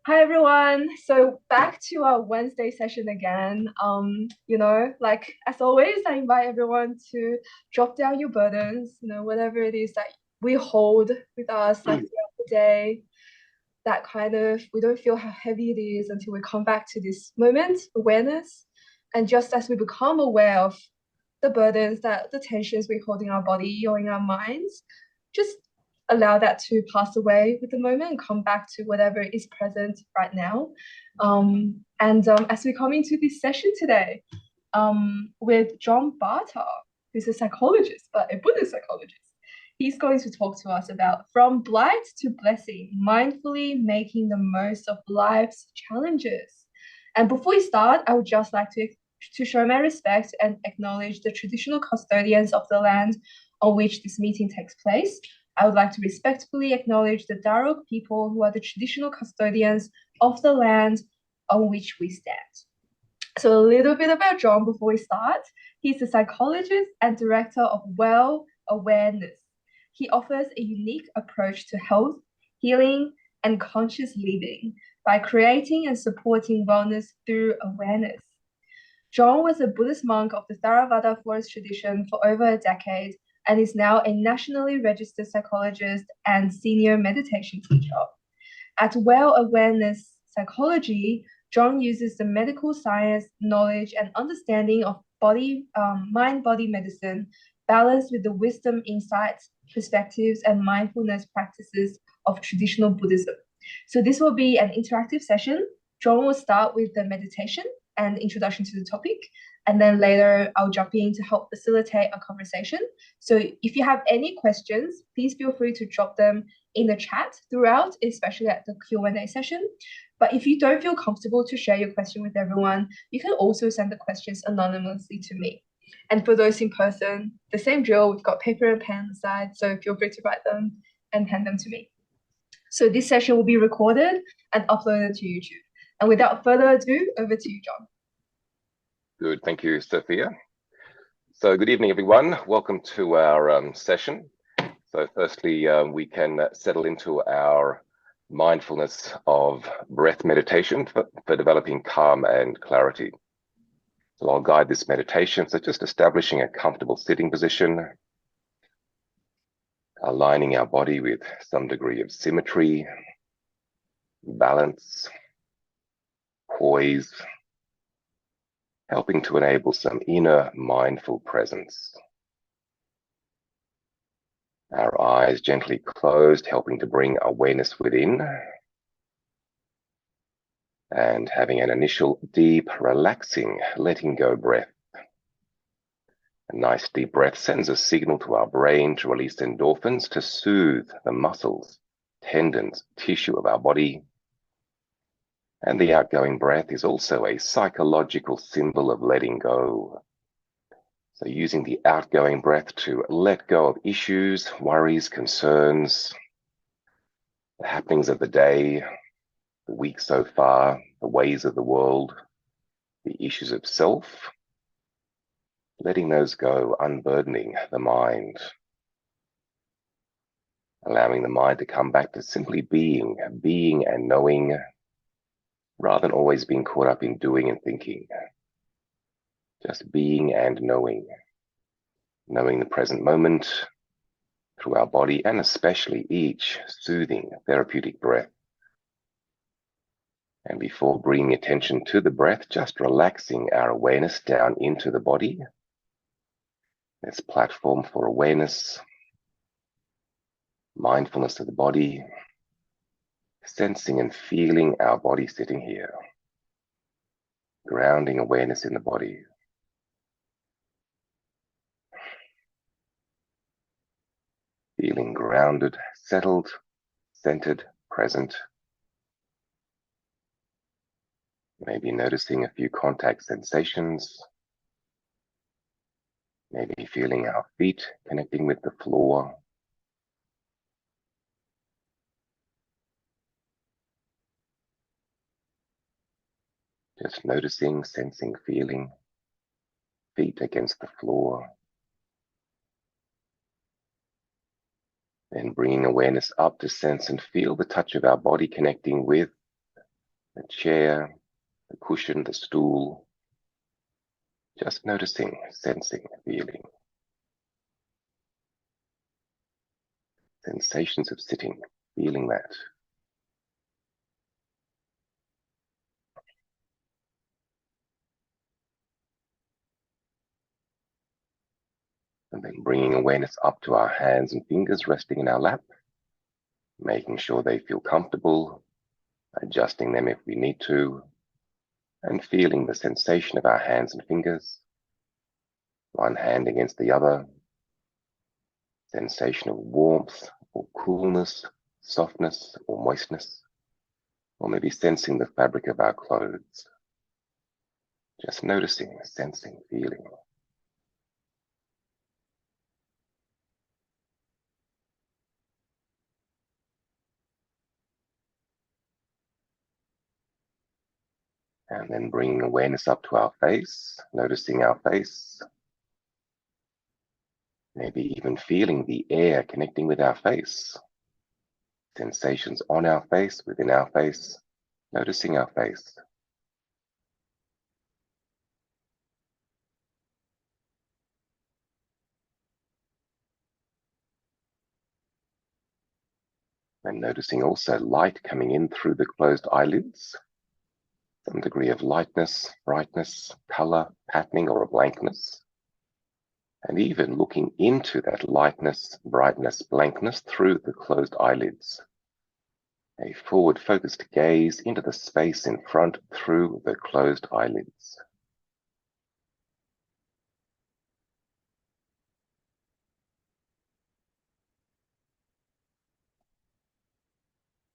Hi everyone. So back to our Wednesday session again. Like as always, I invite everyone to drop down your burdens, whatever it is that we hold with us like throughout the day, that kind of we don't feel how heavy it is until we come back to this moment, awareness. And just as we become aware of the burdens, that the tensions we hold in our body or in our minds, just allow that to pass away with the moment and come back to whatever is present right now. As we come into this session today, with John Barter, who's a psychologist, but a Buddhist psychologist. He's going to talk to us about from blight to blessing, mindfully making the most of life's challenges. And before we start, I would just like to show my respect and acknowledge the traditional custodians of the land on which this meeting takes place. I would like to respectfully acknowledge the Darug people who are the traditional custodians of the land on which we stand. So a little bit about John before we start. He's a psychologist and director of Well Awareness. He offers a unique approach to health, healing, and conscious living by creating and supporting wellness through awareness. John was a Buddhist monk of the Theravada forest tradition for over a decade and is now a nationally registered psychologist and senior meditation teacher. At Well Awareness Psychology, John uses the medical science, knowledge, and understanding of mind-body medicine, balanced with the wisdom, insights, perspectives, and mindfulness practices of traditional Buddhism. So this will be an interactive session. John will start with the meditation and introduction to the topic, and then later I'll jump in to help facilitate a conversation. So if you have any questions, please feel free to drop them in the chat throughout, especially at the Q&A session. But if you don't feel comfortable to share your question with everyone, you can also send the questions anonymously to me. And for those in person, the same drill, we've got paper and pen on the side, so feel free to write them and hand them to me. So this session will be recorded and uploaded to YouTube. And without further ado, over to you, John. Good, thank you, Sophia. So good evening, everyone. Welcome to our session. So firstly, we can settle into our mindfulness of breath meditation for developing calm and clarity. So I'll guide this meditation. So just establishing a comfortable sitting position, aligning our body with some degree of symmetry, balance, poise, helping to enable some inner mindful presence. Our eyes gently closed, helping to bring awareness within. And having an initial deep, relaxing, letting go breath. A nice deep breath sends a signal to our brain to release endorphins to soothe the muscles, tendons, tissue of our body. And the outgoing breath is also a psychological symbol of letting go. So using the outgoing breath to let go of issues, worries, concerns, the happenings of the day, the week so far, the ways of the world, the issues of self, letting those go, unburdening the mind, allowing the mind to come back to simply being and knowing, rather than always being caught up in doing and thinking. Just being and knowing the present moment through our body, and especially each soothing, therapeutic breath. And before bringing attention to the breath, just relaxing our awareness down into the body. This platform for awareness, mindfulness of the body, sensing and feeling our body sitting here, grounding awareness in the body. Feeling grounded, settled, centered, present. Maybe noticing a few contact sensations. Maybe feeling our feet connecting with the floor. Just noticing, sensing, feeling feet against the floor. Then bringing awareness up to sense and feel the touch of our body connecting with the chair, the cushion, the stool. Just noticing, sensing, feeling. Sensations of sitting, feeling that. And then bringing awareness up to our hands and fingers resting in our lap, making sure they feel comfortable, adjusting them if we need to, and feeling the sensation of our hands and fingers, one hand against the other, sensation of warmth or coolness, softness or moistness, or maybe sensing the fabric of our clothes. Just noticing, sensing, feeling. And then bringing awareness up to our face, noticing our face, maybe even feeling the air connecting with our face, sensations on our face, within our face, noticing our face. And noticing also light coming in through the closed eyelids, some degree of lightness, brightness, color, patterning, or a blankness. And even looking into that lightness, brightness, blankness through the closed eyelids. A forward-focused gaze into the space in front through the closed eyelids.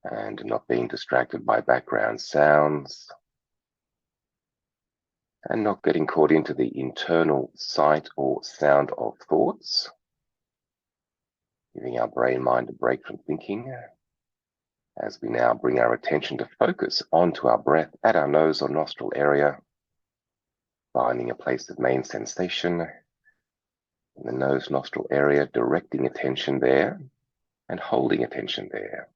And not being distracted by background sounds. And not getting caught into the internal sight or sound of thoughts. Giving our brain mind a break from thinking. As we now bring our attention to focus onto our breath at our nose or nostril area, finding a place of main sensation in the nose nostril area, directing attention there and holding attention there.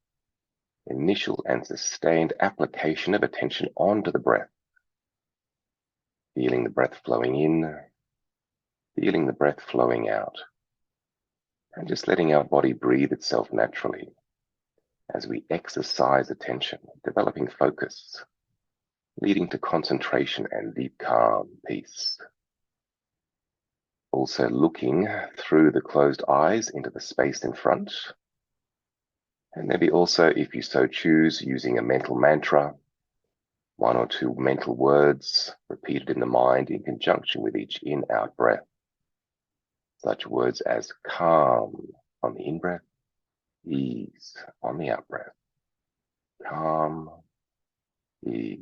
Initial and sustained application of attention onto the breath. Feeling the breath flowing in, feeling the breath flowing out, and just letting our body breathe itself naturally as we exercise attention, developing focus, leading to concentration and deep calm, peace. Also looking through the closed eyes into the space in front, and maybe also, if you so choose, using a mental mantra, one or two mental words repeated in the mind in conjunction with each in-out breath. Such words as calm on the in-breath, ease on the out-breath. Calm, ease,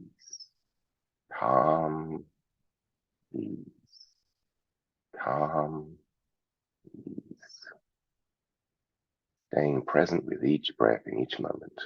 calm, ease, calm, ease. Staying present with each breath in each moment.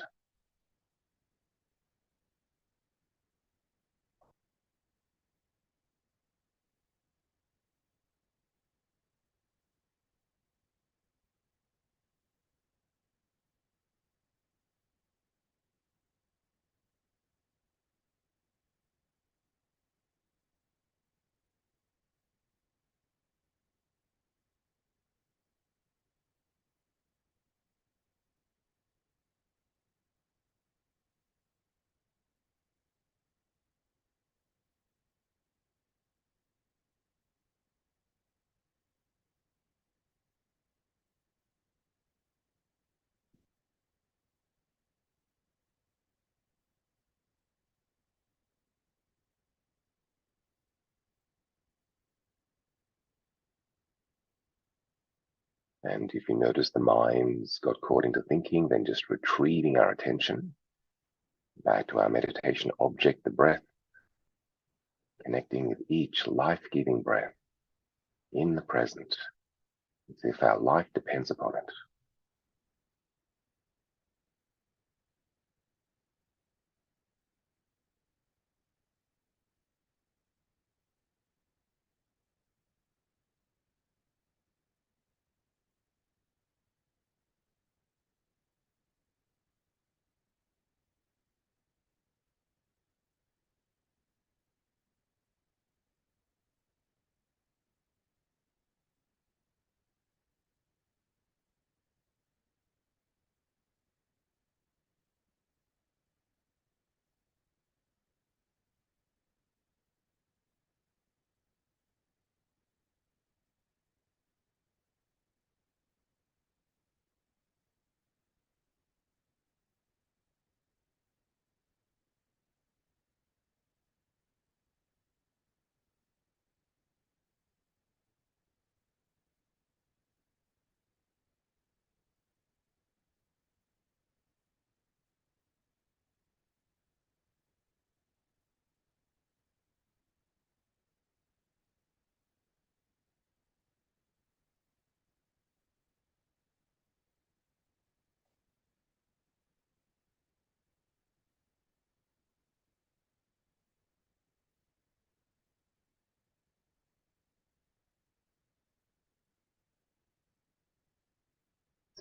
And if you notice the mind's got caught into thinking, then just retrieving our attention back to our meditation object, the breath, connecting with each life-giving breath in the present, as if our life depends upon it.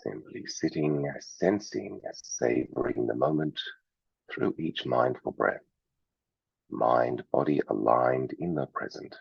Simply sitting, sensing, savoring the moment through each mindful breath. Mind, body aligned in the present.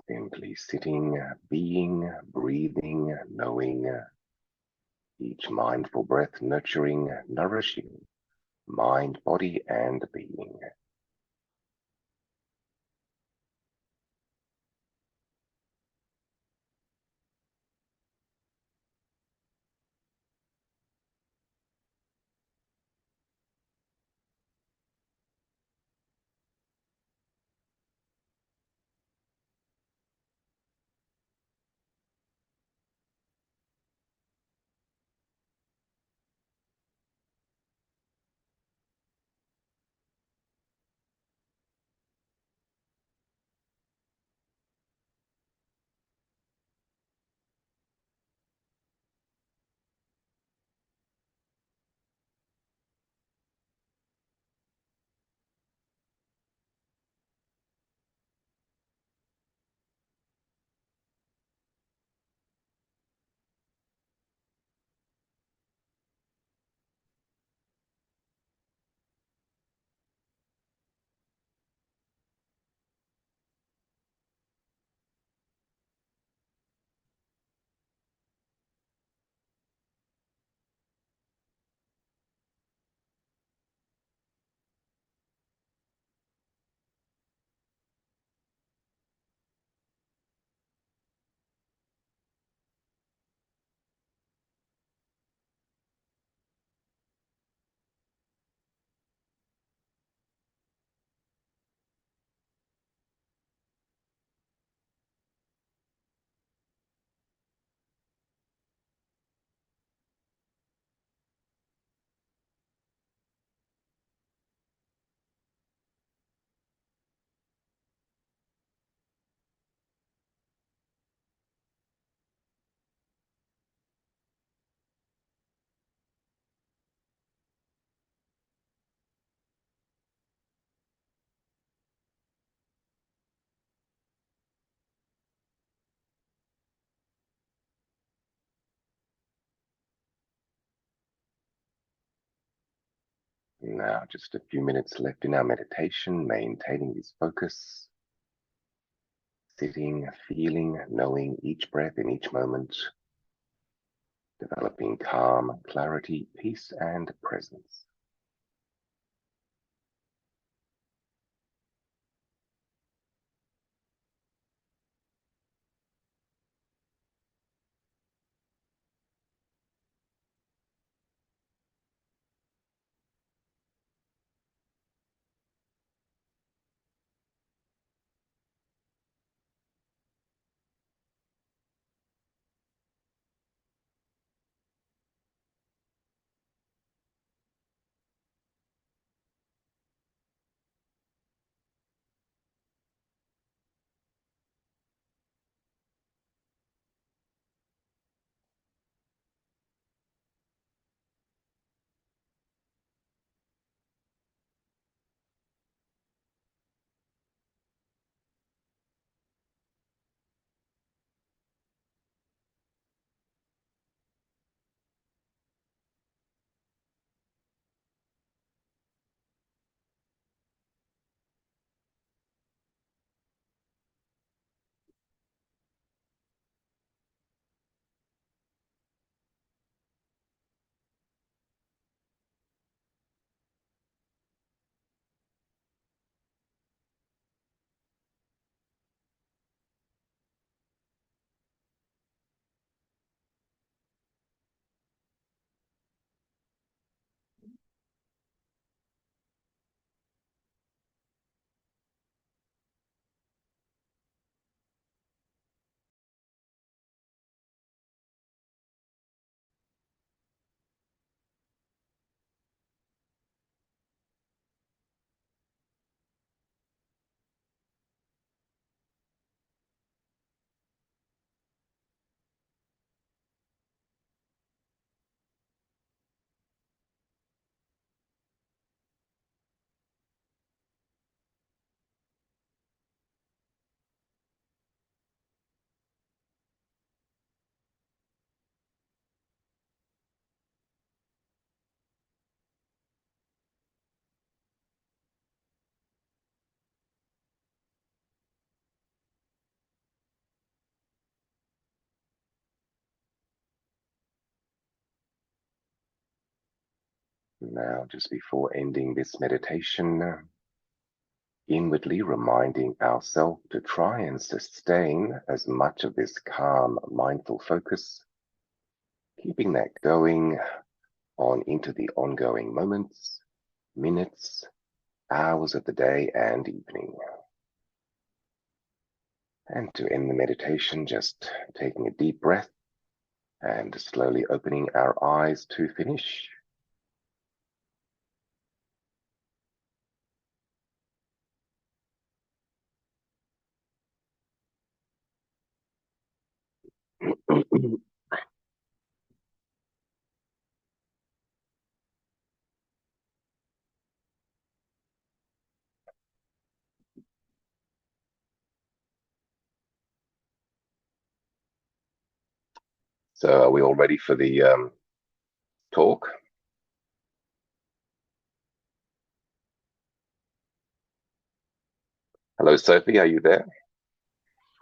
Simply sitting, being, breathing, knowing, each mindful breath nurturing, nourishing, mind, body, and being. Now, just a few minutes left in our meditation, maintaining this focus, sitting, feeling, knowing each breath in each moment, developing calm, clarity, peace, and presence. Now, just before ending this meditation, inwardly reminding ourselves to try and sustain as much of this calm, mindful focus, keeping that going on into the ongoing moments, minutes, hours of the day and evening. And to end the meditation, just taking a deep breath and slowly opening our eyes to finish. So are we all ready for the talk? Hello, Sophie, are you there?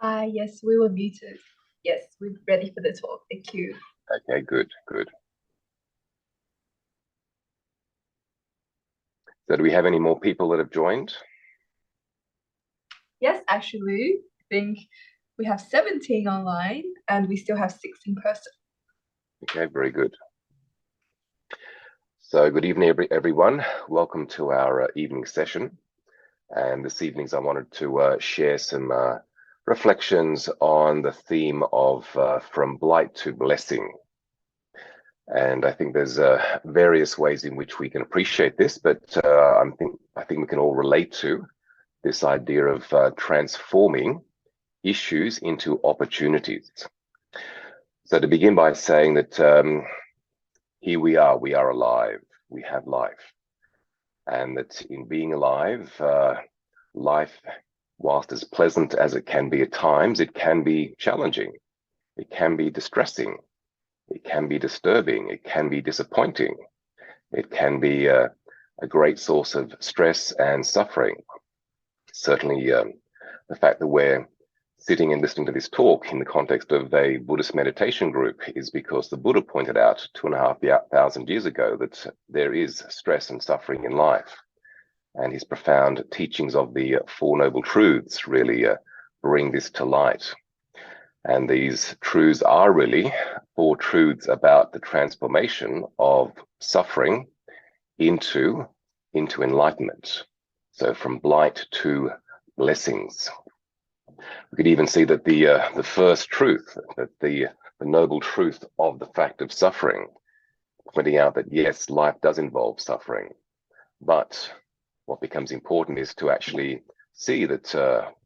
Hi, yes, we were muted. Yes, we're ready for the talk. Thank you. Okay, good, good. So do we have any more people that have joined? Yes, actually, I think we have 17 online and we still have 6 in person. Okay, very good. So good evening, everyone. Welcome to our evening session. And this evening, I wanted to share some reflections on the theme of from blight to blessing. And I think there's various ways in which we can appreciate this, but I think we can all relate to this idea of transforming issues into opportunities. So to begin by saying that here we are alive, we have life, and that in being alive, life, whilst as pleasant as it can be at times, it can be challenging, it can be distressing, it can be disturbing, it can be disappointing, it can be a great source of stress and suffering. Certainly, the fact that we're sitting and listening to this talk in the context of a Buddhist meditation group is because the Buddha pointed out 2,500 years ago that there is stress and suffering in life. And his profound teachings of the Four Noble Truths really bring this to light. And these truths are really four truths about the transformation of suffering into enlightenment. So from blight to blessings. We could even see that the first truth, that the noble truth of the fact of suffering, pointing out that yes, life does involve suffering, but what becomes important is to actually see that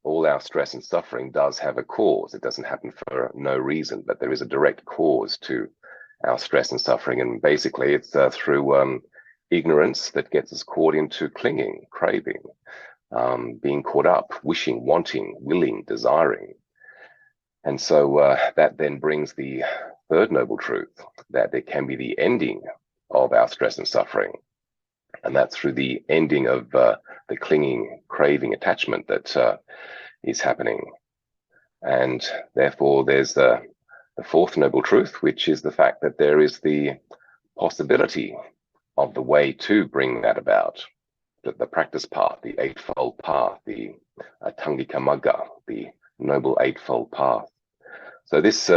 all our stress and suffering does have a cause. It doesn't happen for no reason, but there is a direct cause to our stress and suffering. And basically it's through ignorance that gets us caught into clinging, craving, being caught up, wishing, wanting, willing, desiring. And so that then brings the third noble truth, that there can be the ending of our stress and suffering. And that's through the ending of the clinging, craving, attachment that is happening. And therefore, there's the fourth noble truth, which is the fact that there is the possibility of the way to bring that about. The practice path, the Eightfold path, the Tangika Magga, the Noble Eightfold path. So this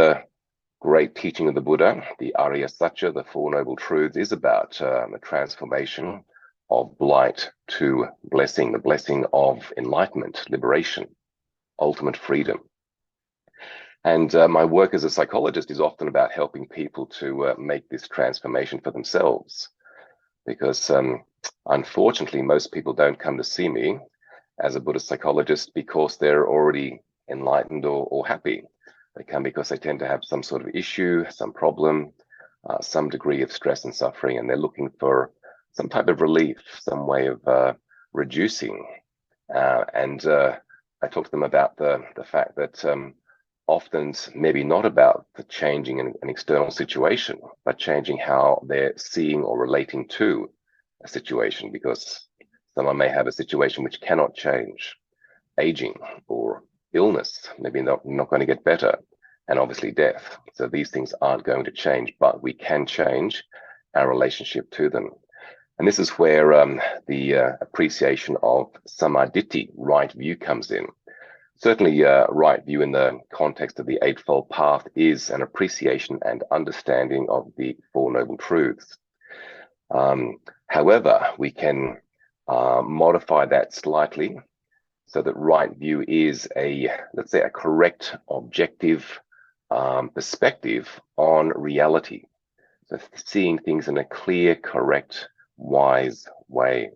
great teaching of the Buddha, the Arya Satya, the Four Noble Truths, is about the transformation of blight to blessing, the blessing of enlightenment, liberation, ultimate freedom. And my work as a psychologist is often about helping people to make this transformation for themselves. Because unfortunately, most people don't come to see me as a Buddhist psychologist because they're already enlightened or happy. They come because they tend to have some sort of issue, some problem, some degree of stress and suffering, and they're looking for some type of relief, some way of reducing. And I talk to them about the fact that often it's maybe not about the changing an external situation, but changing how they're seeing or relating to a situation, because someone may have a situation which cannot change, aging or illness, maybe not going to get better, and obviously death. So these things aren't going to change, but we can change our relationship to them. And this is where the appreciation of samadhi, right view, comes in. Certainly, right view in the context of the Eightfold Path is an appreciation and understanding of the Four Noble Truths. However, we can modify that slightly so that right view is let's say, a correct, objective perspective on reality. So seeing things in a clear, correct, wise way.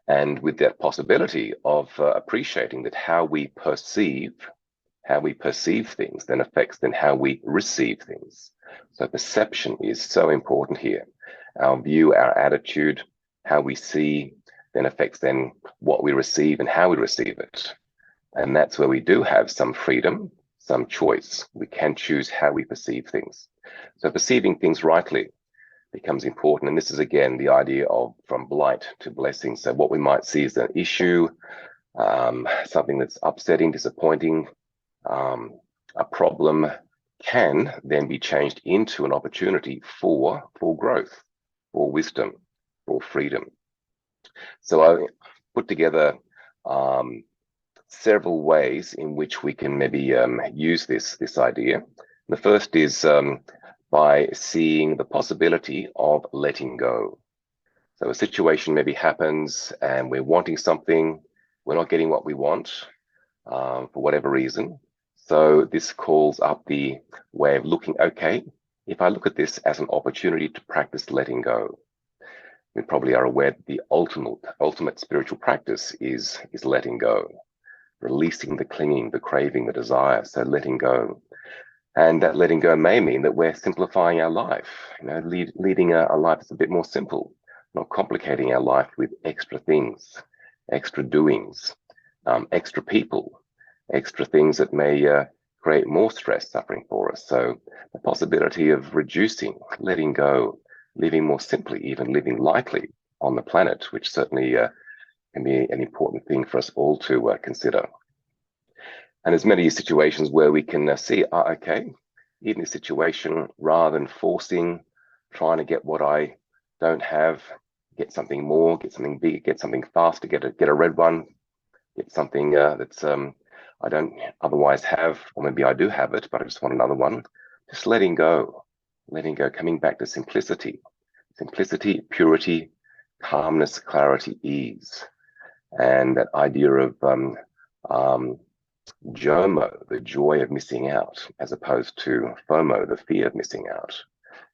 And with that possibility of appreciating that how we perceive things then affects then how we receive things. So perception is so important here. Our view, our attitude, how we see then affects then what we receive and how we receive it. And that's where we do have some freedom, some choice. We can choose how we perceive things. So perceiving things rightly becomes important. And this is, again, the idea of from blight to blessing. So what we might see as an issue, something that's upsetting, disappointing, a problem, can then be changed into an opportunity for growth, for wisdom, for freedom. So I put together several ways in which we can maybe use this idea. The first is by seeing the possibility of letting go. So a situation maybe happens and we're wanting something, we're not getting what we want for whatever reason. So this calls up the way of looking, okay, if I look at this as an opportunity to practice letting go. We probably are aware that the ultimate spiritual practice is letting go, releasing the clinging, the craving, the desire, so letting go. And that letting go may mean that we're simplifying our life, leading a life that's a bit more simple, not complicating our life with extra things, extra doings, extra people, extra things that may create more stress, suffering for us. So the possibility of reducing, letting go, living more simply, even living lightly, on the planet, which certainly can be an important thing for us all to consider. And there's many situations where we can see, okay, in this situation, rather than forcing, trying to get what I don't have, get something more, get something bigger, get something faster, get a red one, get something that's I don't otherwise have, or maybe I do have it, but I just want another one. Just letting go, coming back to simplicity, purity, calmness, clarity, ease, and that idea of JOMO, the joy of missing out, as opposed to FOMO, the fear of missing out.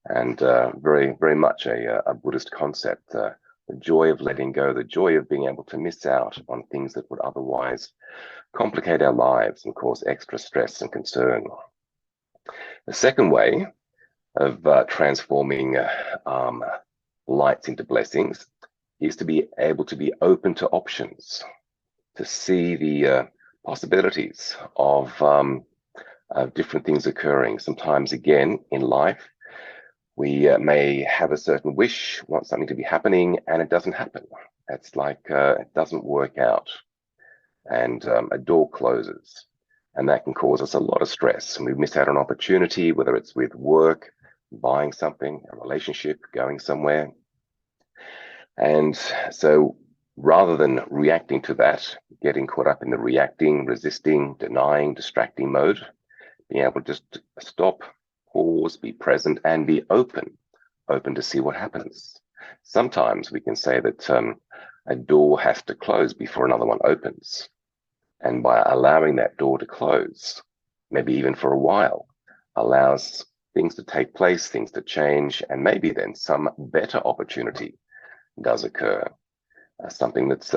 And very, very much a Buddhist concept, the joy of letting go, the joy of being able to miss out on things that would otherwise complicate our lives and cause extra stress and concern. The second way of transforming blights into blessings is to be able to be open to options, to see the possibilities of different things occurring. Sometimes, again, in life, we may have a certain wish, want something to be happening, and it doesn't happen. It's like it doesn't work out, and a door closes, and that can cause us a lot of stress. And we miss out on opportunity, whether it's with work, buying something, a relationship, going somewhere. And so rather than reacting to that, getting caught up in the reacting, resisting, denying, distracting mode, being able to just stop, pause, be present, and be open to see what happens. Sometimes we can say that a door has to close before another one opens. And by allowing that door to close, maybe even for a while, allows things to take place, things to change, and maybe then some better opportunity does occur. Something that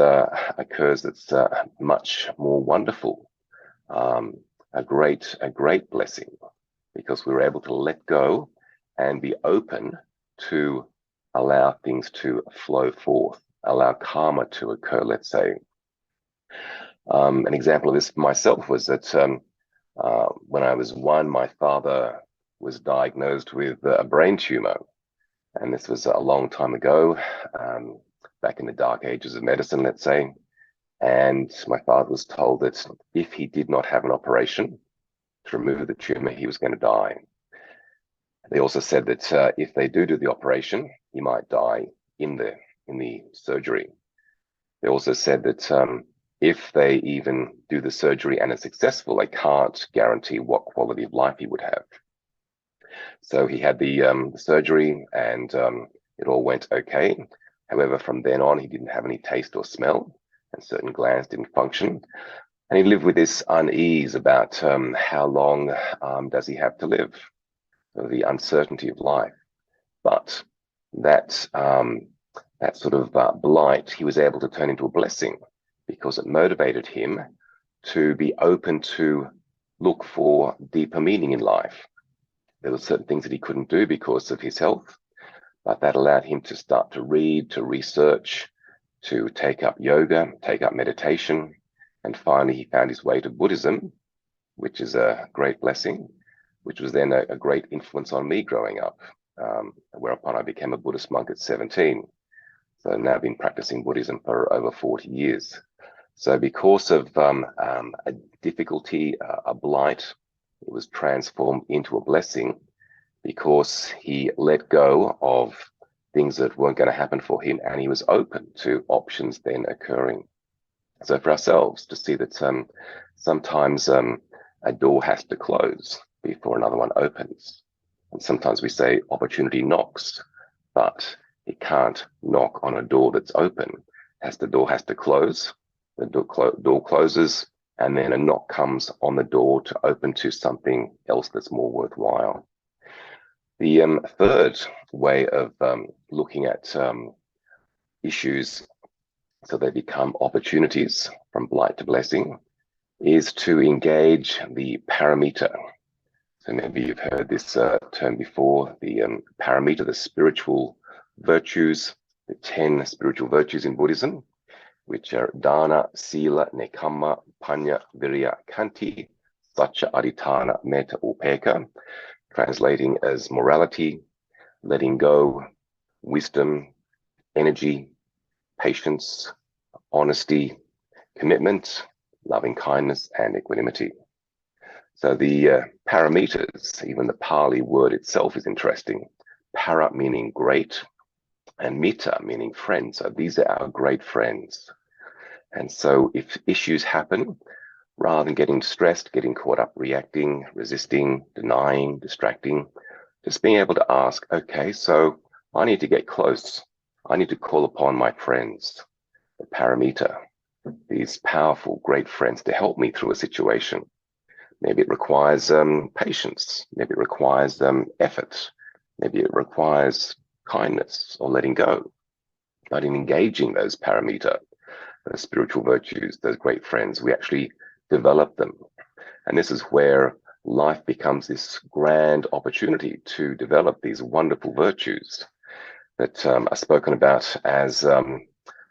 occurs that's much more wonderful, a great blessing, because we're able to let go and be open to allow things to flow forth, allow karma to occur, let's say. An example of this myself was that when I was 1, my father was diagnosed with a brain tumor. And this was a long time ago, back in the dark ages of medicine, let's say. And my father was told that if he did not have an operation to remove the tumor, he was going to die. They also said that if they do the operation, he might die in the surgery. They also said that if they even do the surgery and it's successful, they can't guarantee what quality of life he would have. So he had the surgery, and it all went okay. However, from then on, he didn't have any taste or smell, and certain glands didn't function. And he lived with this unease about how long does he have to live, the uncertainty of life. But that sort of blight, he was able to turn into a blessing, because it motivated him to be open to look for deeper meaning in life. There were certain things that he couldn't do because of his health, but that allowed him to start to read, to research, to take up yoga, take up meditation. And finally, he found his way to Buddhism, which is a great blessing, which was then a great influence on me growing up, whereupon I became a Buddhist monk at 17. So now I've been practicing Buddhism for over 40 years. So because of a difficulty, a blight, it was transformed into a blessing, because he let go of things that weren't going to happen for him, and he was open to options then occurring. So for ourselves to see that sometimes a door has to close before another one opens. And sometimes we say opportunity knocks, but it can't knock on a door that's open. The door has to close, the door closes, and then a knock comes on the door to open to something else that's more worthwhile. The third way of looking at issues so they become opportunities from blight to blessing is to engage the paramita. So maybe you've heard this term before, the paramita, the spiritual virtues, the 10 spiritual virtues in Buddhism, which are dana, sila, nekama, panya, virya, kanti, satya, adhitthana, metta, upekkha, translating as morality, letting go, wisdom, energy, patience, honesty, commitment, loving kindness, and equanimity. So the paramitas, even the Pali word itself is interesting. Para meaning great, and mita meaning friend. So these are our great friends. And so if issues happen, rather than getting stressed, getting caught up, reacting, resisting, denying, distracting, just being able to ask, okay, so I need to get close. I need to call upon my friends, the paramita, these powerful, great friends to help me through a situation. Maybe it requires patience. Maybe it requires effort. Maybe it requires kindness or letting go. But in engaging those paramita, those spiritual virtues, those great friends, we actually develop them. And this is where life becomes this grand opportunity to develop these wonderful virtues that are spoken about as the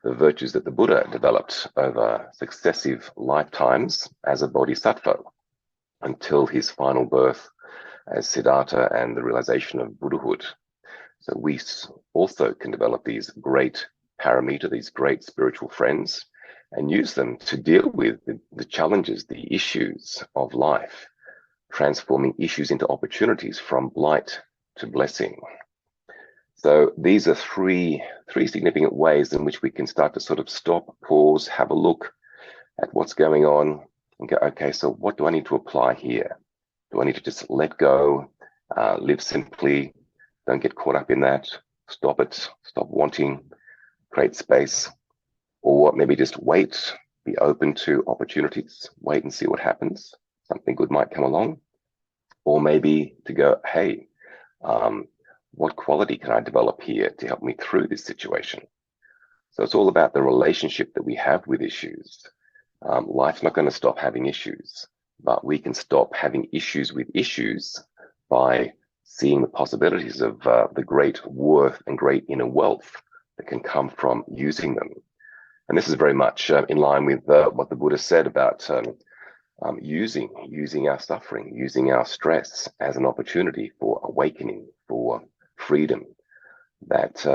virtues that the Buddha developed over successive lifetimes as a bodhisattva until his final birth as Siddhartha and the realization of Buddhahood. So we also can develop these great paramita, these great spiritual friends, and use them to deal with the challenges, the issues of life, transforming issues into opportunities from blight to blessing. So these are three significant ways in which we can start to sort of stop, pause, have a look at what's going on and go, okay, so what do I need to apply here? Do I need to just let go, live simply, don't get caught up in that, stop it, stop wanting, create space, or maybe just wait, be open to opportunities, wait and see what happens. Something good might come along. Or maybe to go, hey, what quality can I develop here to help me through this situation? So it's all about the relationship that we have with issues. Life's not going to stop having issues, but we can stop having issues with issues by seeing the possibilities of the great worth and great inner wealth that can come from using them. And this is very much in line with what the Buddha said about using our suffering, using our stress as an opportunity for awakening, for freedom. That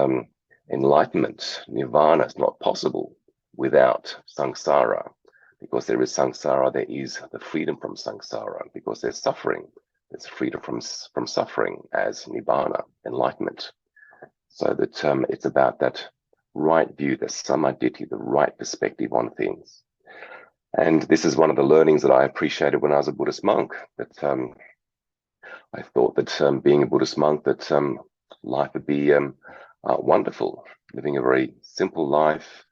enlightenment, nirvana, is not possible without samsara. Because there is samsara, there is the freedom from samsara. Because there's suffering, there's freedom from suffering as nibbana, enlightenment. So that it's about that right view, the samadhi, the right perspective on things. And this is one of the learnings that I appreciated when I was a Buddhist monk, that I thought that being a Buddhist monk, that life would be wonderful, living a very simple life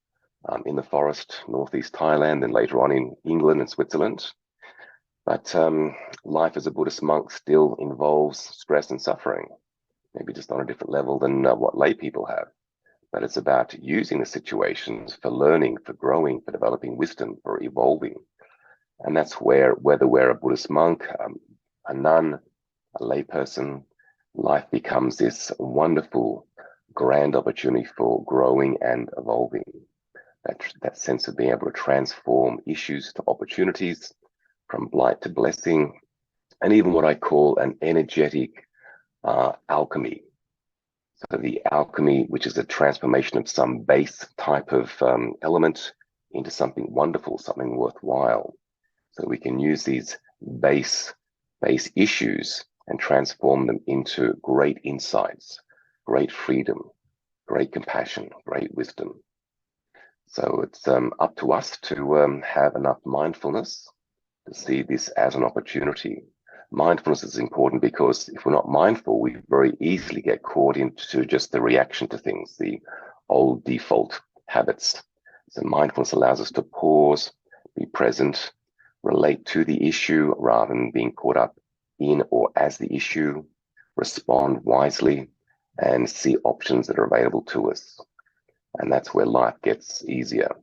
in the forest, northeast Thailand, and later on in England and Switzerland. But life as a Buddhist monk still involves stress and suffering, maybe just on a different level than what lay people have. But it's about using the situations for learning, for growing, for developing wisdom, for evolving. And that's where, whether we're a Buddhist monk, a nun, a layperson, life becomes this wonderful, grand opportunity for growing and evolving. That sense of being able to transform issues to opportunities, from blight to blessing, and even what I call an energetic alchemy. So the alchemy, which is a transformation of some base type of element into something wonderful, something worthwhile. So we can use these base issues and transform them into great insights, great freedom, great compassion, great wisdom. So it's up to us to have enough mindfulness to see this as an opportunity. Mindfulness is important because if we're not mindful, we very easily get caught into just the reaction to things, the old default habits. So mindfulness allows us to pause, be present, relate to the issue rather than being caught up in or as the issue, respond wisely, and see options that are available to us. And that's where life gets easier.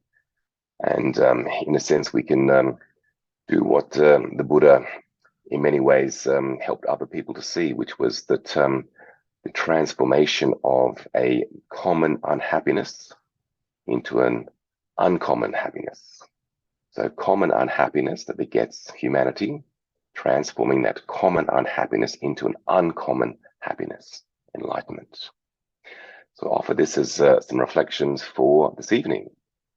And in a sense, we can do what the Buddha in many ways helped other people to see, which was that the transformation of a common unhappiness into an uncommon happiness. So common unhappiness that begets humanity, transforming that common unhappiness into an uncommon happiness, enlightenment. So offer this as some reflections for this evening,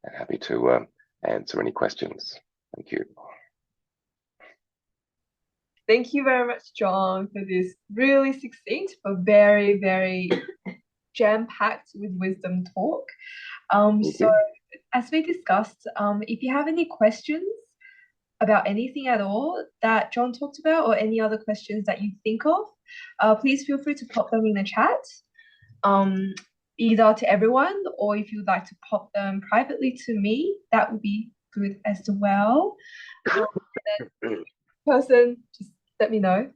and happy to answer any questions. Thank you. Thank you very much, John, for this really succinct but very, very jam-packed with wisdom talk. So as we discussed, if you have any questions about anything at all that John talked about, or any other questions that you think of, please feel free to pop them in the chat, either to everyone, or if you'd like to pop them privately to me, that would be good as well. Then person, just let me know.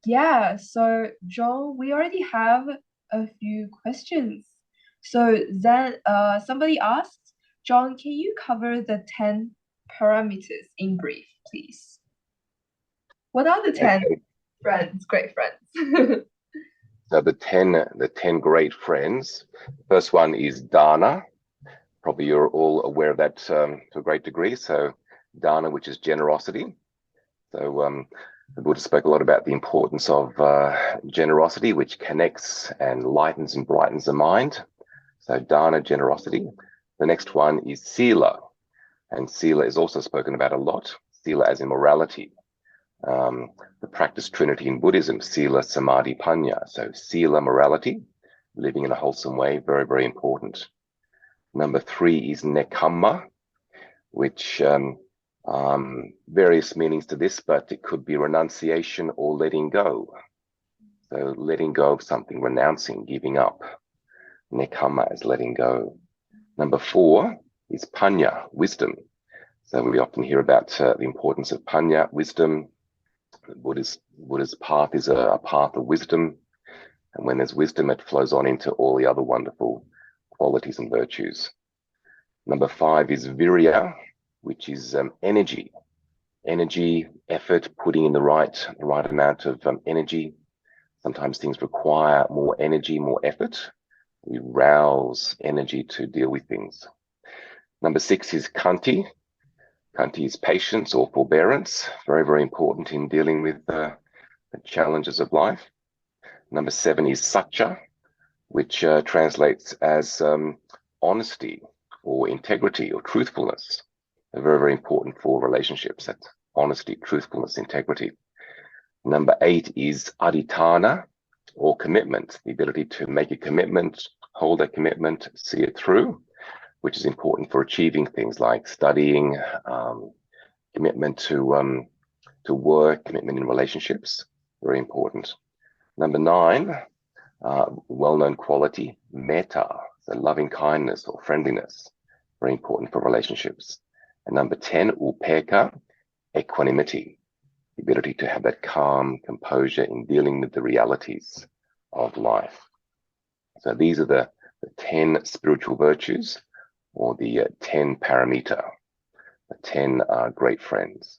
Yeah, so John, we already have a few questions. So then somebody asked, John, can you cover the 10 paramitas in brief, please? What are the 10 friends, great friends? So the 10 great friends. The first one is dana. Probably you're all aware of that to a great degree. So dana, which is generosity. So the Buddha spoke a lot about the importance of generosity, which connects and lightens and brightens the mind. So dana, generosity. The next one is sila, and sila is also spoken about a lot. Sila as in morality. The practice trinity in Buddhism, sila, samadhi, panya. So sila, morality, living in a wholesome way, very, very important. Number 3 is nekkhamma, which various meanings to this, but it could be renunciation or letting go. So letting go of something, renouncing, giving up. Nekkhamma is letting go. Number 4 is panya, wisdom. So we often hear about the importance of panya, wisdom. Buddha's path is a path of wisdom. And when there's wisdom, it flows on into all the other wonderful qualities and virtues. Number 5 is virya, which is energy, effort, putting in the right amount of energy. Sometimes things require more energy, more effort. We rouse energy to deal with things. Number 6 is khanti. Khanti is patience or forbearance, very, very important in dealing with the challenges of life. Number 7 is satya, which translates as honesty or integrity or truthfulness. They're very, very important for relationships. That's honesty, truthfulness, integrity. Number 8 is adhitthana, or commitment, the ability to make a commitment, hold a commitment, see it through, which is important for achieving things like studying, commitment to work, commitment in relationships, very important. Number 9, well-known quality, metta, so loving kindness or friendliness, very important for relationships. And number 10, upekkha, equanimity, the ability to have that calm composure in dealing with the realities of life. So these are the 10 spiritual virtues, or the 10 paramita, the 10 great friends.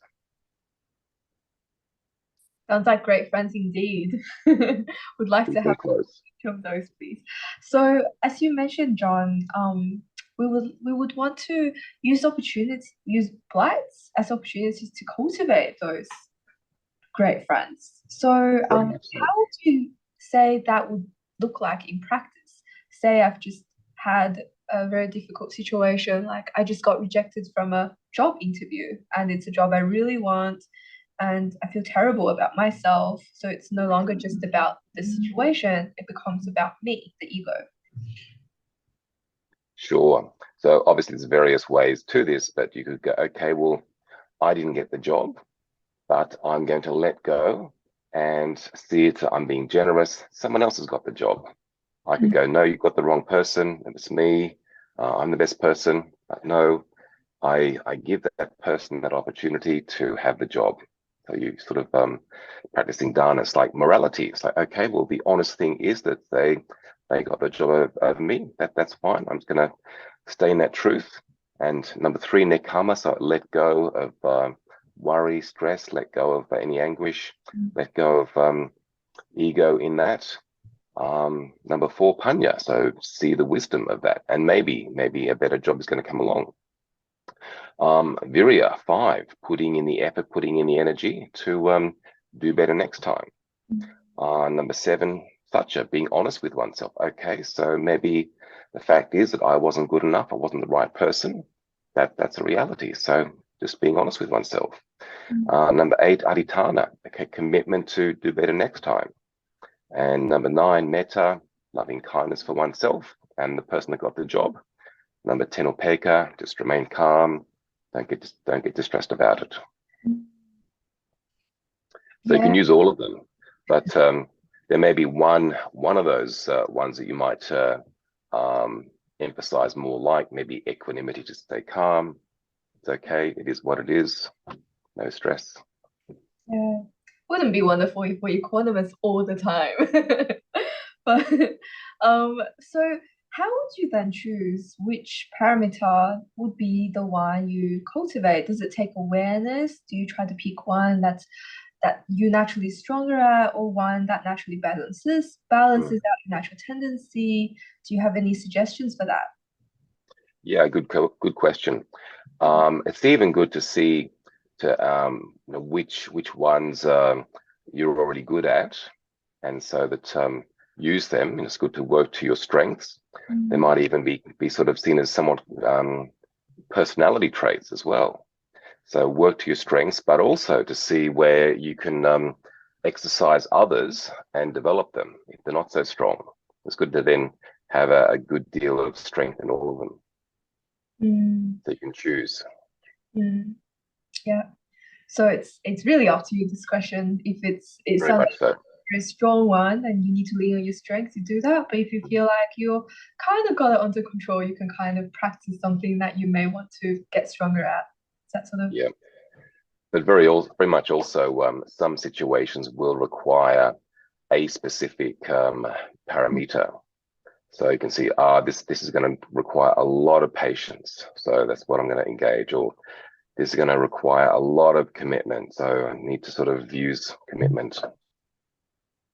Sounds like great friends indeed. Would like to have each of those, please. So as you mentioned, John, we would want to use blights as opportunities to cultivate those great friends. So how would you say that would look like in practice? Say I've just had a very difficult situation, like I just got rejected from a job interview and it's a job I really want, and I feel terrible about myself. So it's no longer just about the situation, it becomes about me, the ego. Sure. So obviously there's various ways to this, but you could go, okay, well, I didn't get the job, but I'm going to let go and see it. I'm being generous. Someone else has got the job. I could go, no, you've got the wrong person. It was me. I'm the best person. But no, I give that person that opportunity to have the job. So you sort of practicing dana. It's like morality. It's like, okay, well, the honest thing is that they got the job over me. That's fine. I'm just going to stay in that truth. And number 3, nekkhamma. So let go of worry, stress. Let go of any anguish. Let go of ego in that. Number 4, panya. So see the wisdom of that, and maybe a better job is going to come along. Virya, 5, putting in the effort, putting in the energy to do better next time. Number 7, such a being honest with oneself. Okay, so maybe the fact is that I wasn't good enough, I wasn't the right person. That's a reality. So just being honest with oneself. Number 8, adhitthana, okay, commitment to do better next time. And number 9, metta, loving kindness for oneself and the person that got the job. Number 10, upekkha, just remain calm. Don't get distressed about it. So you can use all of them, but there may be one of those ones that you might emphasize more, like maybe equanimity, to stay calm. It's okay. It is what it is. No stress. Yeah. Wouldn't be wonderful if we're equanimous all the time. But so how would you then choose which paramita would be the one you cultivate? Does it take awareness? Do you try to pick one that you're naturally stronger at, or one that naturally balances out your natural tendency? Do you have any suggestions for that? Yeah, good question. It's even good to see which ones you're already good at, and so that use them. It's good to work to your strengths. They might even be sort of seen as somewhat personality traits as well. So work to your strengths, but also to see where you can exercise others and develop them if they're not so strong. It's good to then have a good deal of strength in all of them. So you can choose. Yeah. So it's really up to your discretion. If it Very sounds much like so. a very strong one and you need to lean on your strength to do that. But if you feel like you're kind of got it under control, you can kind of practice something that you may want to get stronger at. Is that sort of Yeah. But very much also some situations will require a specific paramita. So you can see, this is going to require a lot of patience. So that's what I'm going to engage. Or this is going to require a lot of commitment. So I need to sort of use commitment.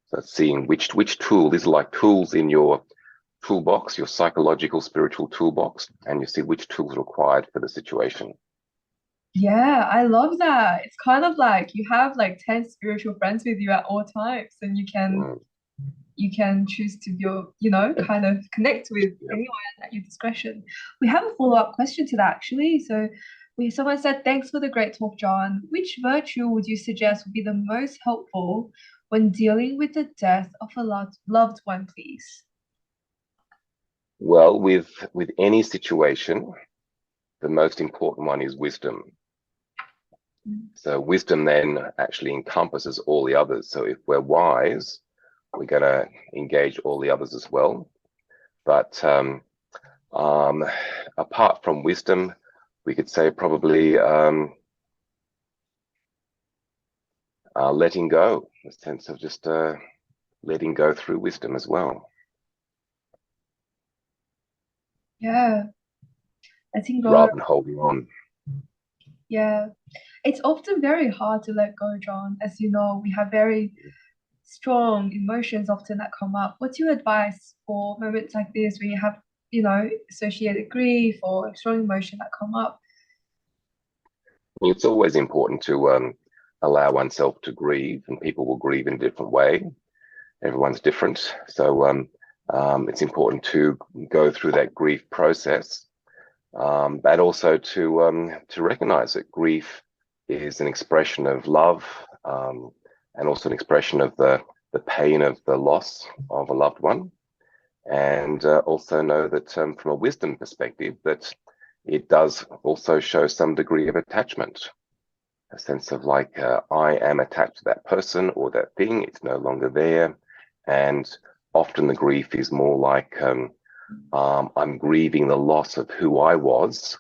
So seeing which tool, these are like tools in your toolbox, your psychological, spiritual toolbox, and you see which tools are required for the situation. Yeah, I love that. It's kind of like you have like 10 spiritual friends with you at all times, and you can choose to kind of connect with Yeah. anyone at your discretion. We have a follow-up question to that actually. So someone said, thanks for the great talk, John. Which virtue would you suggest would be the most helpful when dealing with the death of a loved one, please? Well, with any situation, the most important one is wisdom. So wisdom then actually encompasses all the others. So if we're wise, we're going to engage all the others as well. But apart from wisdom, we could say probably letting go, a sense of just letting go through wisdom as well. Yeah, letting go. Rather than holding on. Yeah, it's often very hard to let go, John. As you know, we have very strong emotions often that come up. What's your advice for moments like this when you have, associated grief or strong emotion that come up? It's always important to allow oneself to grieve, and people will grieve in a different way. Everyone's different. So it's important to go through that grief process, but also to recognize that grief is an expression of love, and also an expression of the pain of the loss of a loved one. And also know that from a wisdom perspective, that it does also show some degree of attachment, a sense of like, I am attached to that person or that thing, it's no longer there. And often the grief is more like, I'm grieving the loss of who I was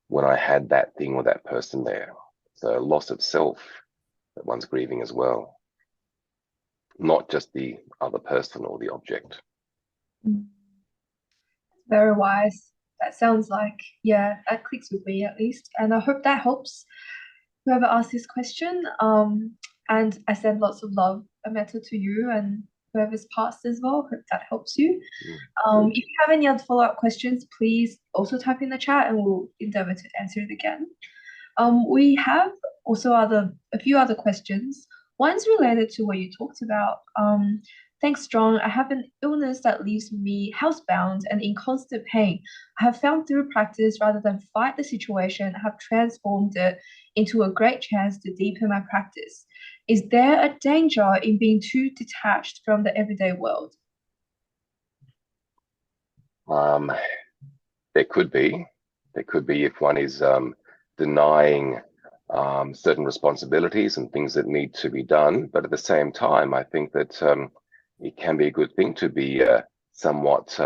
when I had that thing or that person there. So loss of self that one's grieving as well, not just the other person or the object. Very wise. That sounds like, yeah, that clicks with me at least. And I hope that helps whoever asked this question. And I send lots of love and metta to you and whoever's passed as well. Hope that helps you. If you have any other follow-up questions, please also type in the chat and we'll endeavor to answer it again. We have also a few other questions. One's related to what you talked about. Thanks, John. I have an illness that leaves me housebound and in constant pain. I have found through practice, rather than fight the situation, I have transformed it into a great chance to deepen my practice. Is there a danger in being too detached from the everyday world? There could be. There could be if one is denying certain responsibilities and things that need to be done. But at the same time, I think that it can be a good thing to be somewhat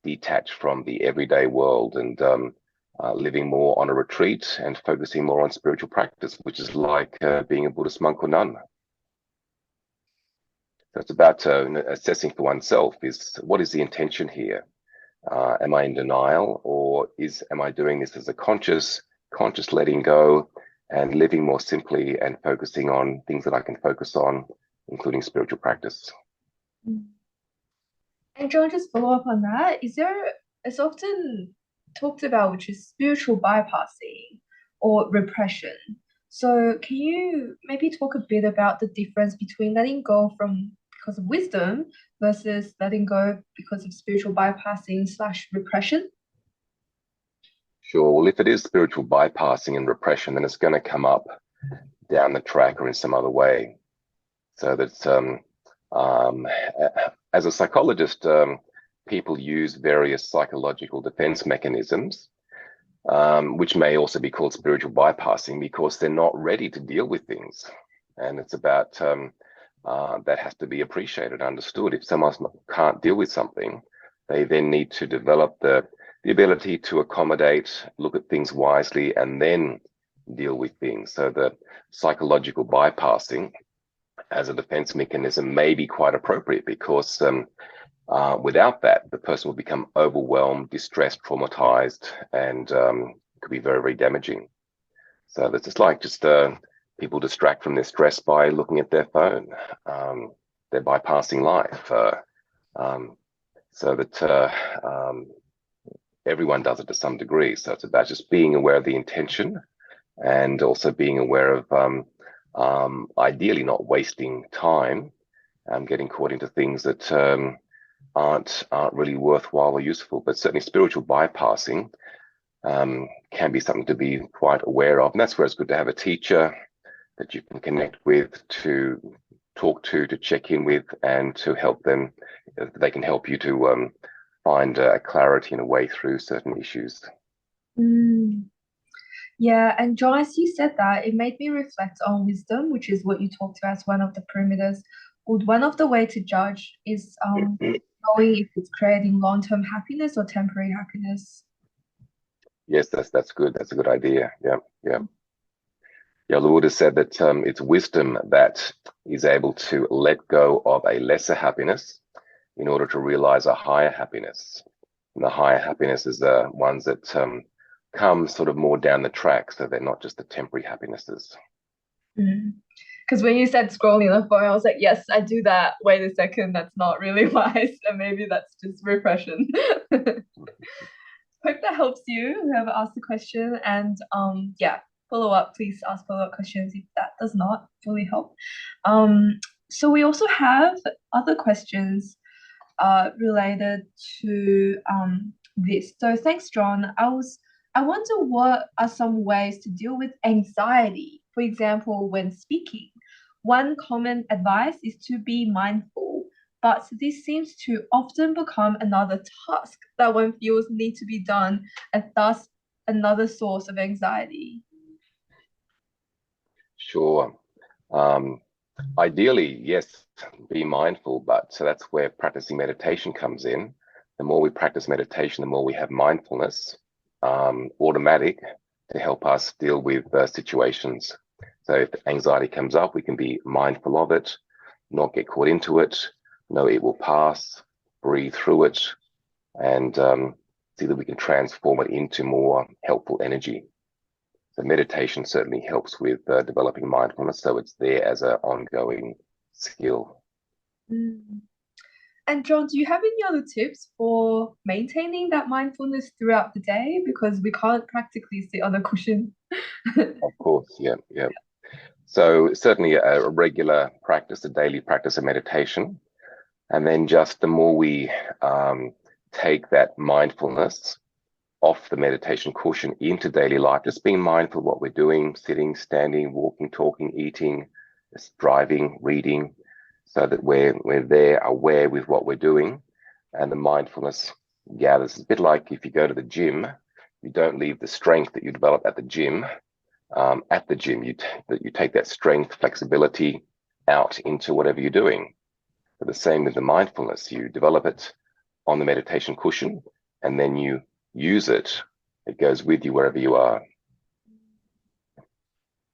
detached from the everyday world and living more on a retreat and focusing more on spiritual practice, which is like being a Buddhist monk or nun. So it's about assessing for oneself is what is the intention here? Am I in denial, or am I doing this as a conscious letting go and living more simply and focusing on things that I can focus on, including spiritual practice? And John, just follow up on that. It's often talked about, which is spiritual bypassing or repression. So can you maybe talk a bit about the difference between letting go from because of wisdom versus letting go because of spiritual bypassing / repression? Sure. Well, if it is spiritual bypassing and repression, then it's going to come up down the track or in some other way. So that's as a psychologist, people use various psychological defense mechanisms, which may also be called spiritual bypassing because they're not ready to deal with things. And it's about that has to be appreciated and understood. If someone can't deal with something, they then need to develop the ability to accommodate, look at things wisely, and then deal with things. So the psychological bypassing as a defense mechanism may be quite appropriate because without that, the person will become overwhelmed, distressed, traumatized, and could be very, very damaging. So that's just people distract from their stress by looking at their phone. They're bypassing life. So that everyone does it to some degree. So it's about just being aware of the intention and also being aware of ideally not wasting time getting caught into things that aren't really worthwhile or useful. But certainly spiritual bypassing can be something to be quite aware of. And that's where it's good to have a teacher that you can connect with, to talk to check in with, and to help them. They can help you to find clarity and a way through certain issues. Yeah, and John, as you said that, it made me reflect on wisdom, which is what you talked about as one of the paramitas. Would one of the way to judge is knowing if it's creating long-term happiness or temporary happiness. Yes, that's good. That's a good idea. Yeah. The Buddha said that it's wisdom that is able to let go of a lesser happiness in order to realize a higher happiness. And the higher happiness is the ones that come sort of more down the track, so they're not just the temporary happinesses. Because when you said scrolling on the phone, I was like, yes, I do that. Wait a second, that's not really wise. And maybe that's just repression. Hope that helps you, whoever asked the question. And yeah, follow up, please ask follow-up questions if that does not fully help. So we also have other questions related to this. So thanks, John. I wonder what are some ways to deal with anxiety, for example, when speaking. One common advice is to be mindful, but this seems to often become another task that one feels need to be done, and thus another source of anxiety. Sure. Ideally, yes, be mindful, but so that's where practicing meditation comes in. The more we practice meditation, the more we have mindfulness, automatic, to help us deal with situations. So if anxiety comes up, we can be mindful of it, not get caught into it, know it will pass, breathe through it, and see that we can transform it into more helpful energy. So meditation certainly helps with developing mindfulness, so it's there as an ongoing skill. And John, do you have any other tips for maintaining that mindfulness throughout the day? Because we can't practically sit on a cushion. Of course, yeah. So certainly a regular practice, a daily practice of meditation And then just the more we take that mindfulness off the meditation cushion into daily life, just being mindful of what we're doing, sitting, standing, walking, talking, eating, just driving, reading, so that we're there, aware with what we're doing, and the mindfulness gathers. It's a bit like if you go to the gym, you don't leave the strength that you develop at the gym. You take that strength, flexibility out into whatever you're doing. But the same with the mindfulness, you develop it on the meditation cushion, and then you use it. It goes with you wherever you are.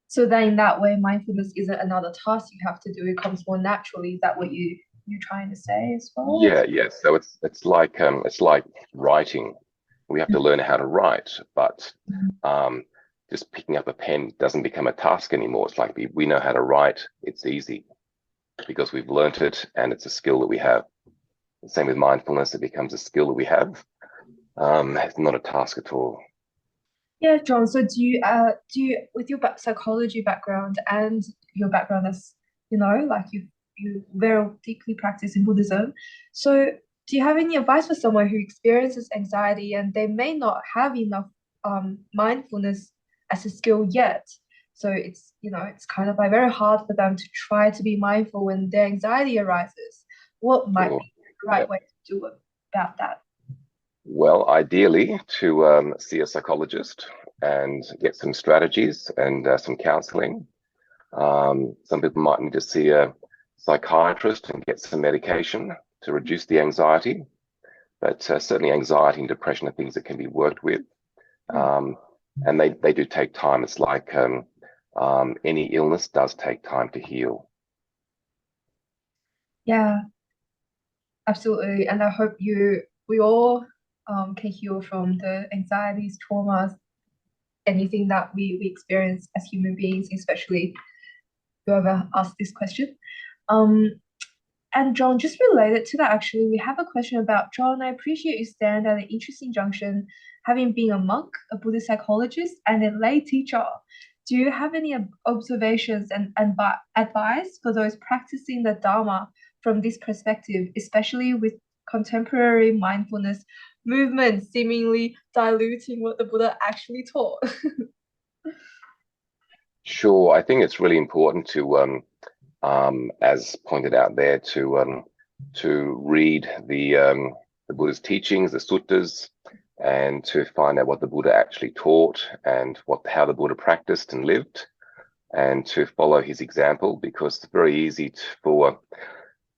So then in that way, mindfulness isn't another task you have to do. It comes more naturally. Is that what you're trying to say as well? Yeah. So it's like writing. We have to learn how to write, but just picking up a pen doesn't become a task anymore. It's like we know how to write. It's easy because we've learnt it, and it's a skill that we have. The same with mindfulness; it becomes a skill that we have. It's not a task at all. Yeah, John. So do you with your psychology background and your background as like you very deeply practice in Buddhism. So do you have any advice for someone who experiences anxiety and they may not have enough mindfulness as a skill yet? So it's kind of like very hard for them to try to be mindful when their anxiety arises. What might Sure. be the right way to do about that? Well, ideally, to see a psychologist and get some strategies and some counseling. Some people might need to see a psychiatrist and get some medication to reduce the anxiety. But certainly anxiety and depression are things that can be worked with. And they do take time. It's like any illness does take time to heal. Yeah, absolutely. And I hope we all can heal from the anxieties, traumas, anything that we experience as human beings, especially whoever asked this question. Um, and John, just related to that, actually, we have a question about John. I appreciate you stand at an interesting junction, having been a monk, a Buddhist psychologist, and a lay teacher. Do you have any observations and advice for those practicing the Dharma from this perspective, especially with contemporary mindfulness movements seemingly diluting what the Buddha actually taught? Sure, I think it's really important to, as pointed out there, to read the Buddha's teachings, the suttas, and to find out what the Buddha actually taught and how the Buddha practiced and lived, and to follow his example, because it's very easy for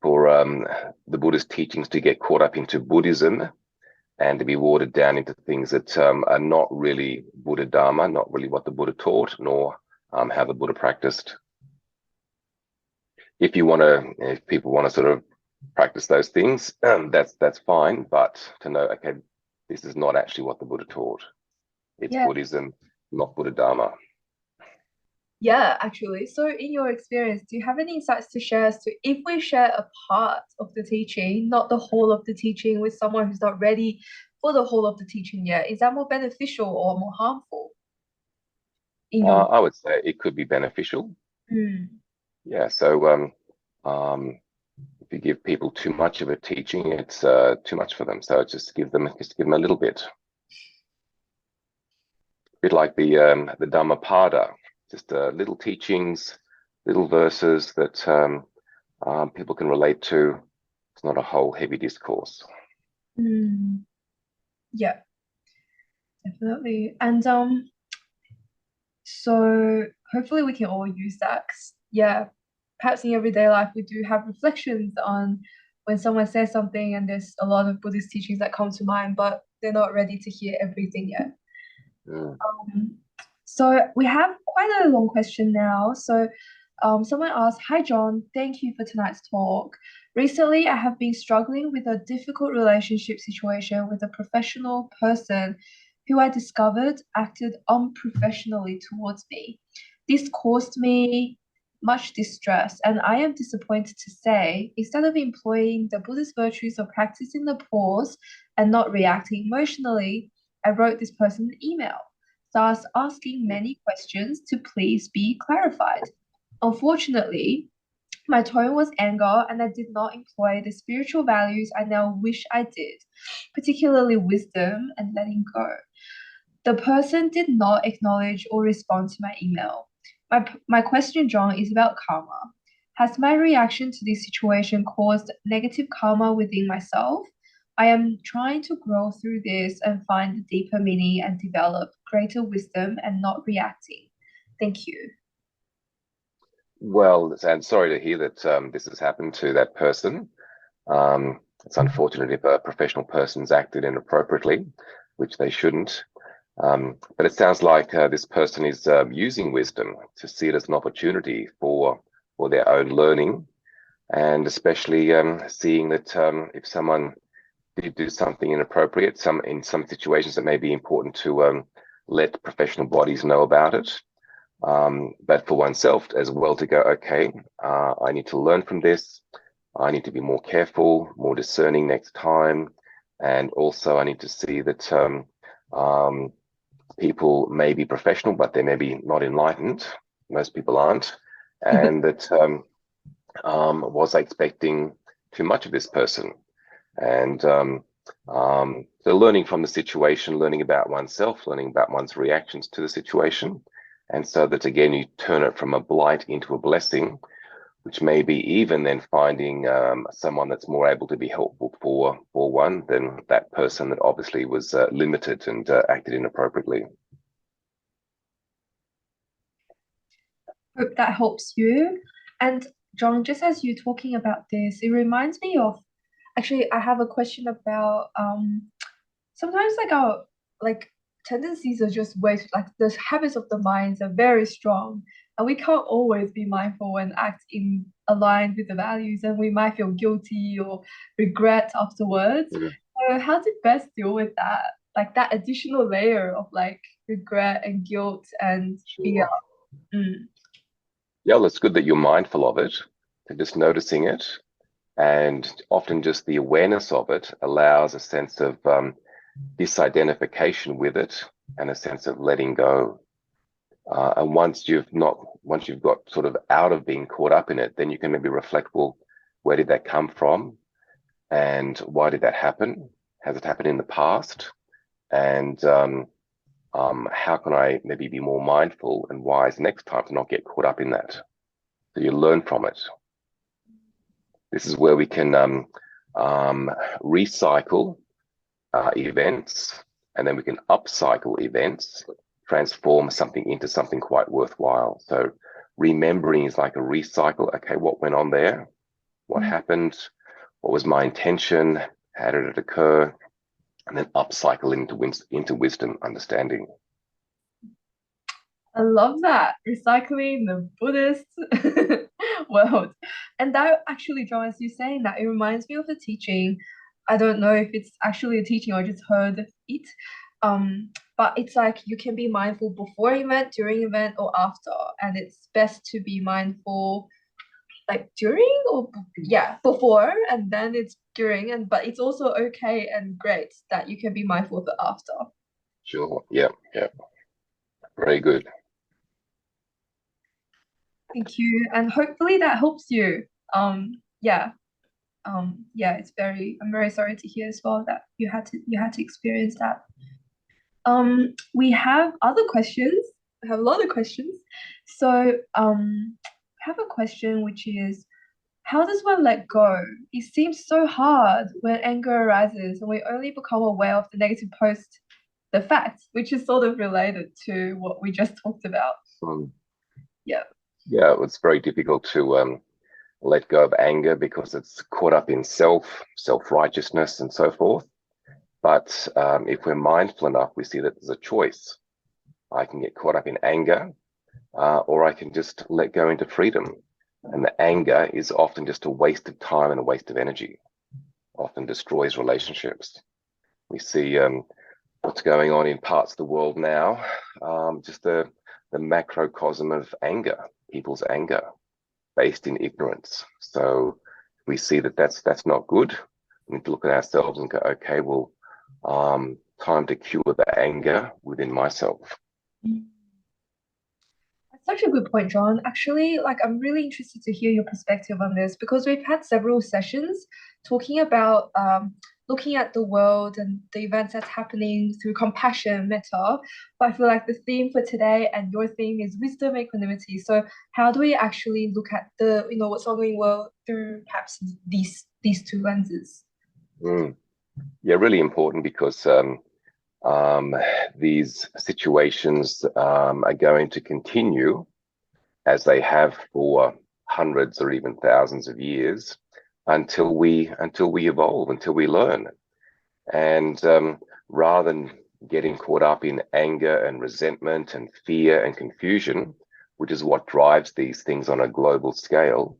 the Buddha's teachings to get caught up into Buddhism and to be watered down into things that are not really Buddha Dhamma, not really what the Buddha taught, nor how the Buddha practiced. If people want to sort of practice those things, that's fine. But to know, okay, this is not actually what the Buddha taught. It's Buddhism, not Buddha Dhamma. Yeah, actually. So, in your experience, do you have any insights to share as to if we share a part of the teaching, not the whole of the teaching, with someone who's not ready for the whole of the teaching yet, is that more beneficial or more harmful? I would say it could be beneficial. Yeah. So, if you give people too much of a teaching, it's too much for them. So just give them a little bit. A bit like the Dhammapada, just little teachings, little verses that people can relate to. It's not a whole heavy discourse. Yeah, definitely. And so hopefully we can all use that. 'Cause, yeah, perhaps in everyday life we do have reflections on when someone says something and there's a lot of Buddhist teachings that come to mind, but they're not ready to hear everything yet. So we have quite a long question now. So someone asked, "Hi John, thank you for tonight's talk. Recently, I have been struggling with a difficult relationship situation with a professional person who I discovered acted unprofessionally towards me. This caused me much distress, and I am disappointed to say, instead of employing the Buddhist virtues of practicing the pause and not reacting emotionally, I wrote this person an email, thus asking many questions to please be clarified. Unfortunately, My tone was anger, and I did not employ the spiritual values I now wish I did, particularly wisdom and letting go. The person did not acknowledge or respond to my email. My question, John, is about karma. Has my reaction to this situation caused negative karma within myself? I am trying to grow through this and find deeper meaning and develop greater wisdom and not reacting. Thank you. Well, and sorry to hear that this has happened to that person. It's unfortunate if a professional person's acted inappropriately, which they shouldn't. But it sounds like this person is using wisdom to see it as an opportunity for their own learning, and especially seeing that if someone did do something inappropriate, in some situations it may be important to let professional bodies know about it. But for oneself as well to go, okay, I need to learn from this. I need to be more careful, more discerning next time. And also I need to see that people may be professional, but they may be not enlightened. Most people aren't. And that was I expecting too much of this person? And so learning from the situation, learning about oneself, learning about one's reactions to the situation. And so that, again, you turn it from a blight into a blessing, which may be even then finding someone that's more able to be helpful for one than that person that obviously was limited and acted inappropriately. Hope that helps you. And John, just as you're talking about this, it reminds me of, actually, I have a question about sometimes like our like tendencies are just way like the habits of the minds are very strong, and we can't always be mindful and act in aligned with the values, and we might feel guilty or regret afterwards. Mm. So how to best deal with that, like that additional layer of like regret and guilt and fear? Sure. Mm. Yeah, well, it's good that you're mindful of it, and just noticing it. And often just the awareness of it allows a sense of disidentification with it and a sense of letting go. And once you've got sort of out of being caught up in it, then you can maybe reflect, well, where did that come from? And why did that happen? Has it happened in the past? And how can I maybe be more mindful and wise next time to not get caught up in that? So you learn from it. This is where we can recycle events, and then we can upcycle events, transform something into something quite worthwhile. So remembering is like a recycle. Okay, what went on there? What happened? What was my intention? How did it occur? And then upcycle into wisdom, understanding. I love that. Recycling the Buddhist world. And that actually, John, as you're saying that, it reminds me of a teaching. I don't know if it's actually a teaching or I just heard it. But it's like you can be mindful before event, during event, or after. And it's best to be mindful like during or yeah, before, and then it's during, and but it's also okay and great that you can be mindful of it after. Sure. Yeah. Yeah. Very good. Thank you. And hopefully that helps you. Yeah. Yeah, I'm very sorry to hear as well that you had to experience that. We have other questions. We have a lot of questions. So, I have a question which is, how does one let go? It seems so hard when anger arises and we only become aware of the negative post the fact, which is sort of related to what we just talked about. Um, Yeah. yeah, it's very difficult to let go of anger because it's caught up in self-righteousness, and so forth. But if we're mindful enough, we see that there's a choice. I can get caught up in anger, or I can just let go into freedom. And the anger is often just a waste of time and a waste of energy, often destroys relationships. We see what's going on in parts of the world now, just the macrocosm of anger, people's anger based in ignorance. So we see that that's not good. We need to look at ourselves and go, okay, well, time to cure the anger within myself. That's such a good point, John. Actually, like I'm really interested to hear your perspective on this because we've had several sessions talking about looking at the world and the events that's happening through compassion, metta. But I feel like the theme for today and your theme is wisdom, equanimity. So how do we actually look at the what's ongoing world through perhaps these two lenses? Mm. Yeah, really important because these situations are going to continue as they have for hundreds or even thousands of years until we evolve, until we learn. And rather than getting caught up in anger and resentment and fear and confusion, which is what drives these things on a global scale,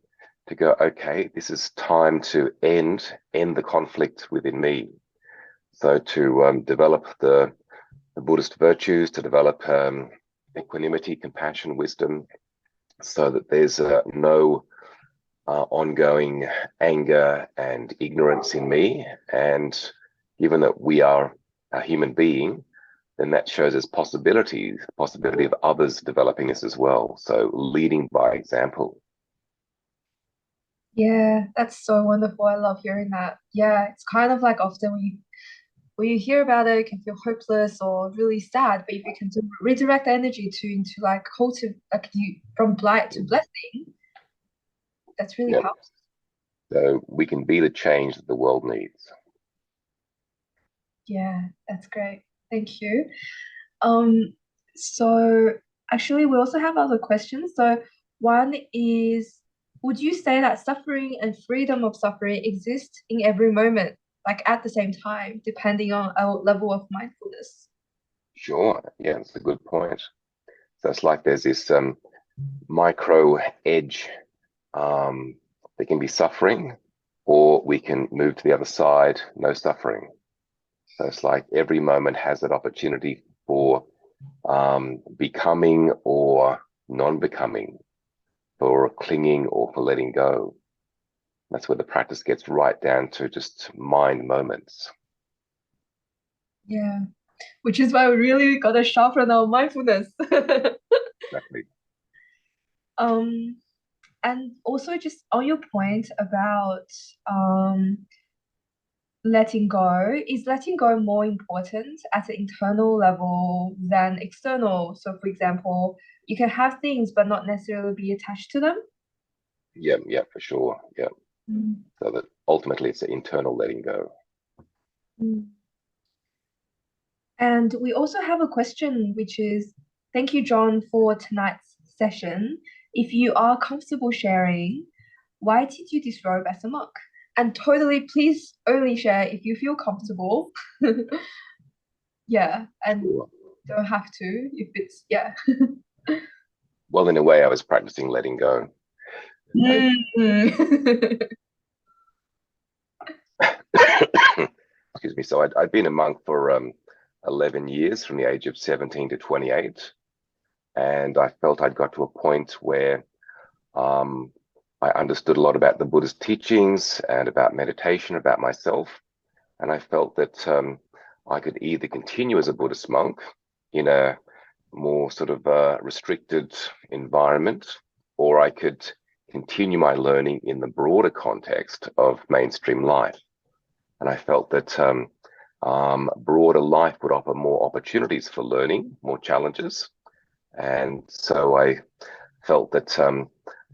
to go, okay, this is time to end the conflict within me. So to develop the Buddhist virtues, to develop equanimity, compassion, wisdom, so that there's no ongoing anger and ignorance in me. And given that we are a human being, then that shows us possibility of others developing this as well. So leading by example. Yeah, that's so wonderful. I love hearing that. Yeah, it's kind of like often when you hear about it, you can feel hopeless or really sad. But if you can redirect the energy into like cultivate, like you from blight to blessing, that's really Yep. powerful. So we can be the change that the world needs. Yeah, that's great. Thank you. Um, so actually we also have other questions. So one is, would you say that suffering and freedom of suffering exist in every moment, like at the same time, depending on our level of mindfulness? Sure. Yeah, that's a good point. So it's like there's this micro edge. There can be suffering, or we can move to the other side, no suffering. So it's like every moment has that opportunity for becoming or non-becoming, for clinging or for letting go. That's where the practice gets right down to just mind moments. Yeah, which is why we really gotta sharpen our mindfulness. Exactly. Um, and also just on your point about um letting go, is letting go more important at an internal level than external? So, for example, you can have things but not necessarily be attached to them. Yeah, yeah, for sure. Yeah. Mm. So that ultimately it's an internal letting go. Mm. And we also have a question, which is, thank you, John, for tonight's session. If you are comfortable sharing, why did you disrobe as a monk? And totally, please only share if you feel comfortable. Yeah, and Sure. don't have to if it's, yeah. Well, in a way, I was practicing letting go. I, Mm. excuse me. So I'd been a monk for 11 years, from the age of 17 to 28. And I felt I'd got to a point where um, I understood a lot about the Buddhist teachings and about meditation, about myself. And I felt that I could either continue as a Buddhist monk in a more sort of restricted environment, or I could continue my learning in the broader context of mainstream life. And I felt that broader life would offer more opportunities for learning, more challenges. And so I felt that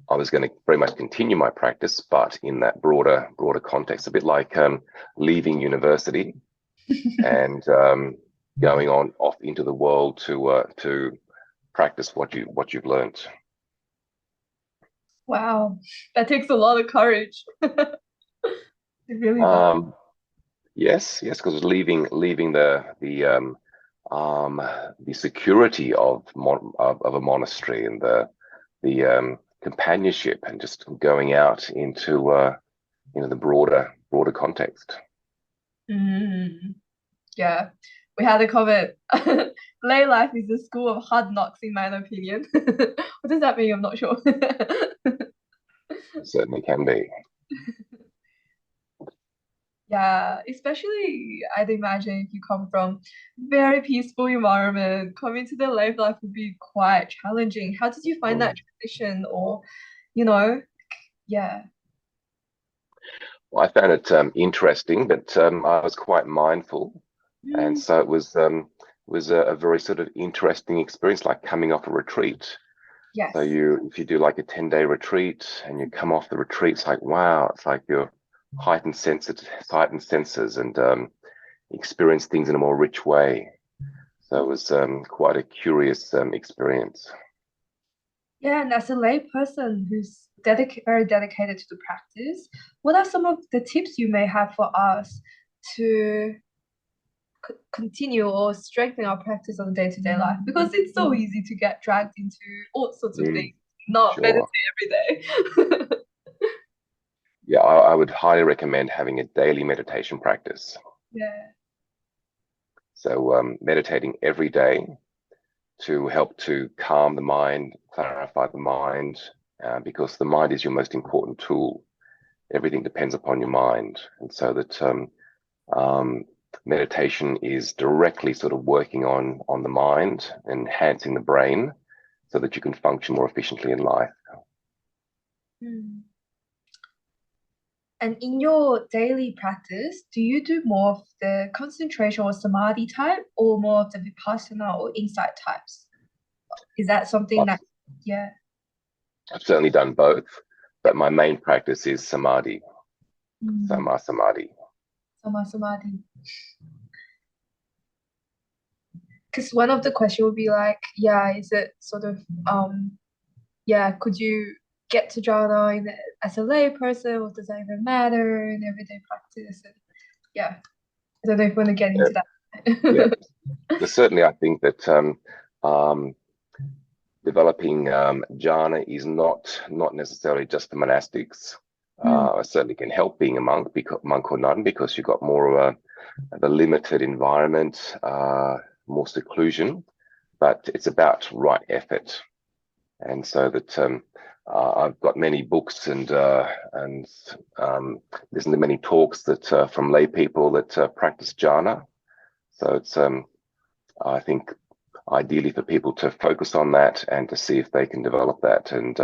I was going to very much continue my practice, but in that broader context, a bit like leaving university and going on off into the world to practice what you've learned. Wow, that takes a lot of courage. It really does. Um, yes, because leaving um, the security of a monastery and the companionship and just going out into the broader context. Mm, yeah, we had a comment. Lay life is a school of hard knocks, in my opinion. What does that mean? I'm not sure. It certainly can be. Yeah, especially I'd imagine if you come from very peaceful environment, coming to the lay life would be quite challenging. How did you find that Mm. transition or, you know, yeah. Well, I found it interesting, but I was quite mindful, and Mm, so it was a very sort of interesting experience, like coming off a retreat. So yes. if you do like a 10-day retreat and you come off the retreat, it's like wow, it's like you're heightened senses, and experience things in a more rich way. So it was quite a curious experience. Yeah, and as a lay person who's very dedicated to the practice, what are some of the tips you may have for us to continue or strengthen our practice on day-to-day life? Because it's so easy to get dragged into all sorts of Mm, things, not meditate sure. every day. Yeah, I would highly recommend having a daily meditation practice. Yeah. So meditating every day to help to calm the mind, clarify the mind, because the mind is your most important tool. Everything depends upon your mind, and so that um, meditation is directly sort of working on the mind, enhancing the brain, so that you can function more efficiently in life. Hmm. And in your daily practice, do you do more of the concentration or samadhi type or more of the vipassana or insight types? Is that something I've, that, yeah, I've certainly done both, but my main practice is samadhi, mm, sama samadhi. samadhi? Because one of the question would be like, yeah, is it sort of, yeah, could you get to jhana as a lay person, or does that even matter in everyday practice? And yeah, I don't know if you want to get Yeah, into yeah. that. Certainly, I think that um, developing jhana is not necessarily just for monastics. Mm, It certainly can help being a monk or nun, because you've got more of the limited environment, more seclusion, but it's about right effort. And so that I've got many books and listened to many talks that from lay people that practice jhana. So it's I think ideally for people to focus on that and to see if they can develop that. And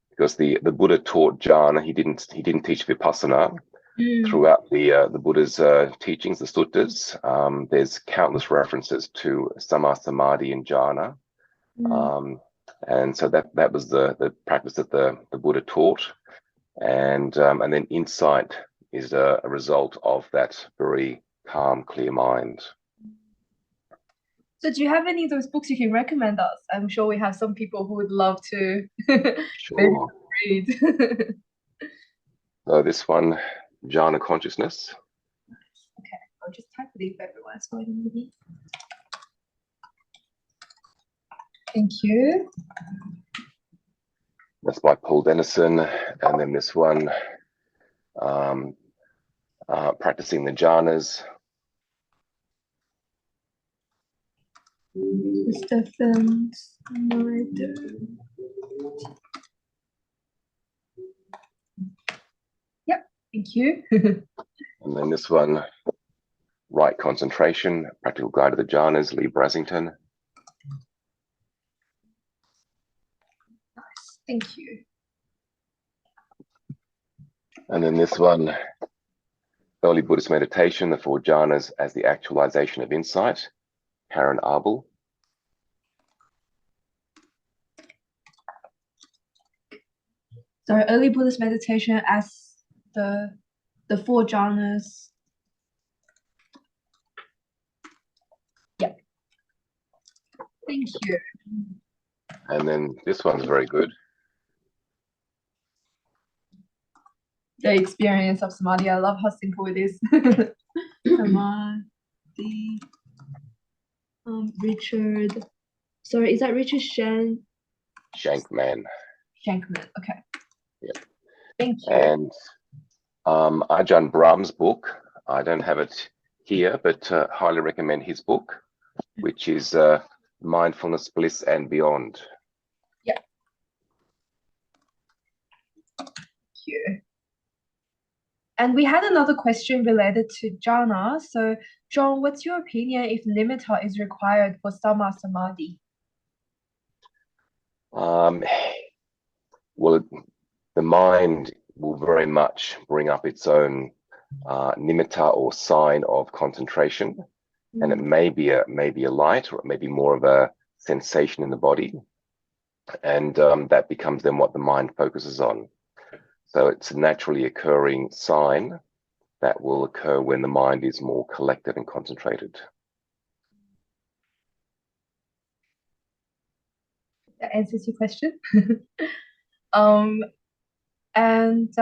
because the Buddha taught jhana, he didn't teach vipassana. mm, Throughout the Buddha's teachings, the suttas, there's countless references to sama samadhi and jhana. mm. Um, and so that was the practice that the Buddha taught. And then insight is a result of that very calm, clear mind. So do you have any of those books you can recommend us? I'm sure we have some people who would love to maybe Sure. read. So this one, jhana consciousness. Okay, I'll just type it in for everyone. So maybe. Thank you. That's by Paul Dennison. And then this one, um, practicing the jhanas. Stephen Snyder. Yep, thank you. And then this one, right concentration, practical guide to the jhanas, Lee Brasington. Nice, thank you. And then this one, early Buddhist meditation, the four jhanas as the actualization of insight, Karen Abel. So early Buddhist meditation as the the four jhanas. Yeah, thank you. And then this one's very good. The experience of samadhi. I love how simple it is. Samadhi. Richard. Sorry, is that Richard Shankman. Shankman? Okay, Yeah. thank you. And Ajahn Brahm's book, I don't have it here, but highly recommend his book, which is Mindfulness, Bliss and Beyond. Yeah, thank you. And we had another question related to jhana. So, John, what's your opinion if nimitta is required for samadhi? Um, well, the mind will very much bring up its own nimitta or sign of concentration, and it may be a light, or it may be more of a sensation in the body, and that becomes then what the mind focuses on. So it's a naturally occurring sign that will occur when the mind is more collected and concentrated. That answers your question. um, and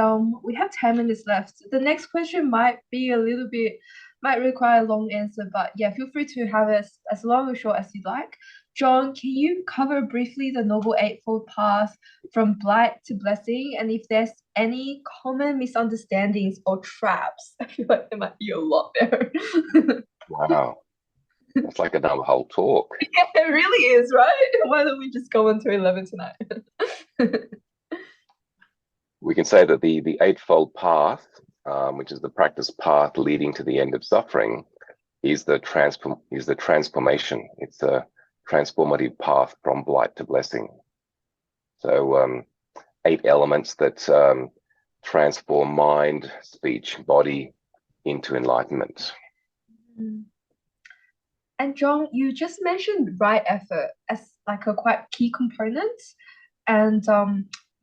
we have 10 minutes left. The next question might be a little bit, might require a long answer, but yeah, feel free to have it as long or short as you like. John, can you cover briefly the Noble Eightfold Path from blight to blessing? And if there's any common misunderstandings or traps, I feel like there might be a lot there. Wow, that's like another whole talk. It really is, right? Why don't we just go on to 11 tonight? We can say that the Eightfold Path, which is the practice path leading to the end of suffering, is the transformation. It's a transformative path from blight to blessing. So 8 elements that transform mind, speech, body into enlightenment. And John, you just mentioned right effort as like a quite key component. And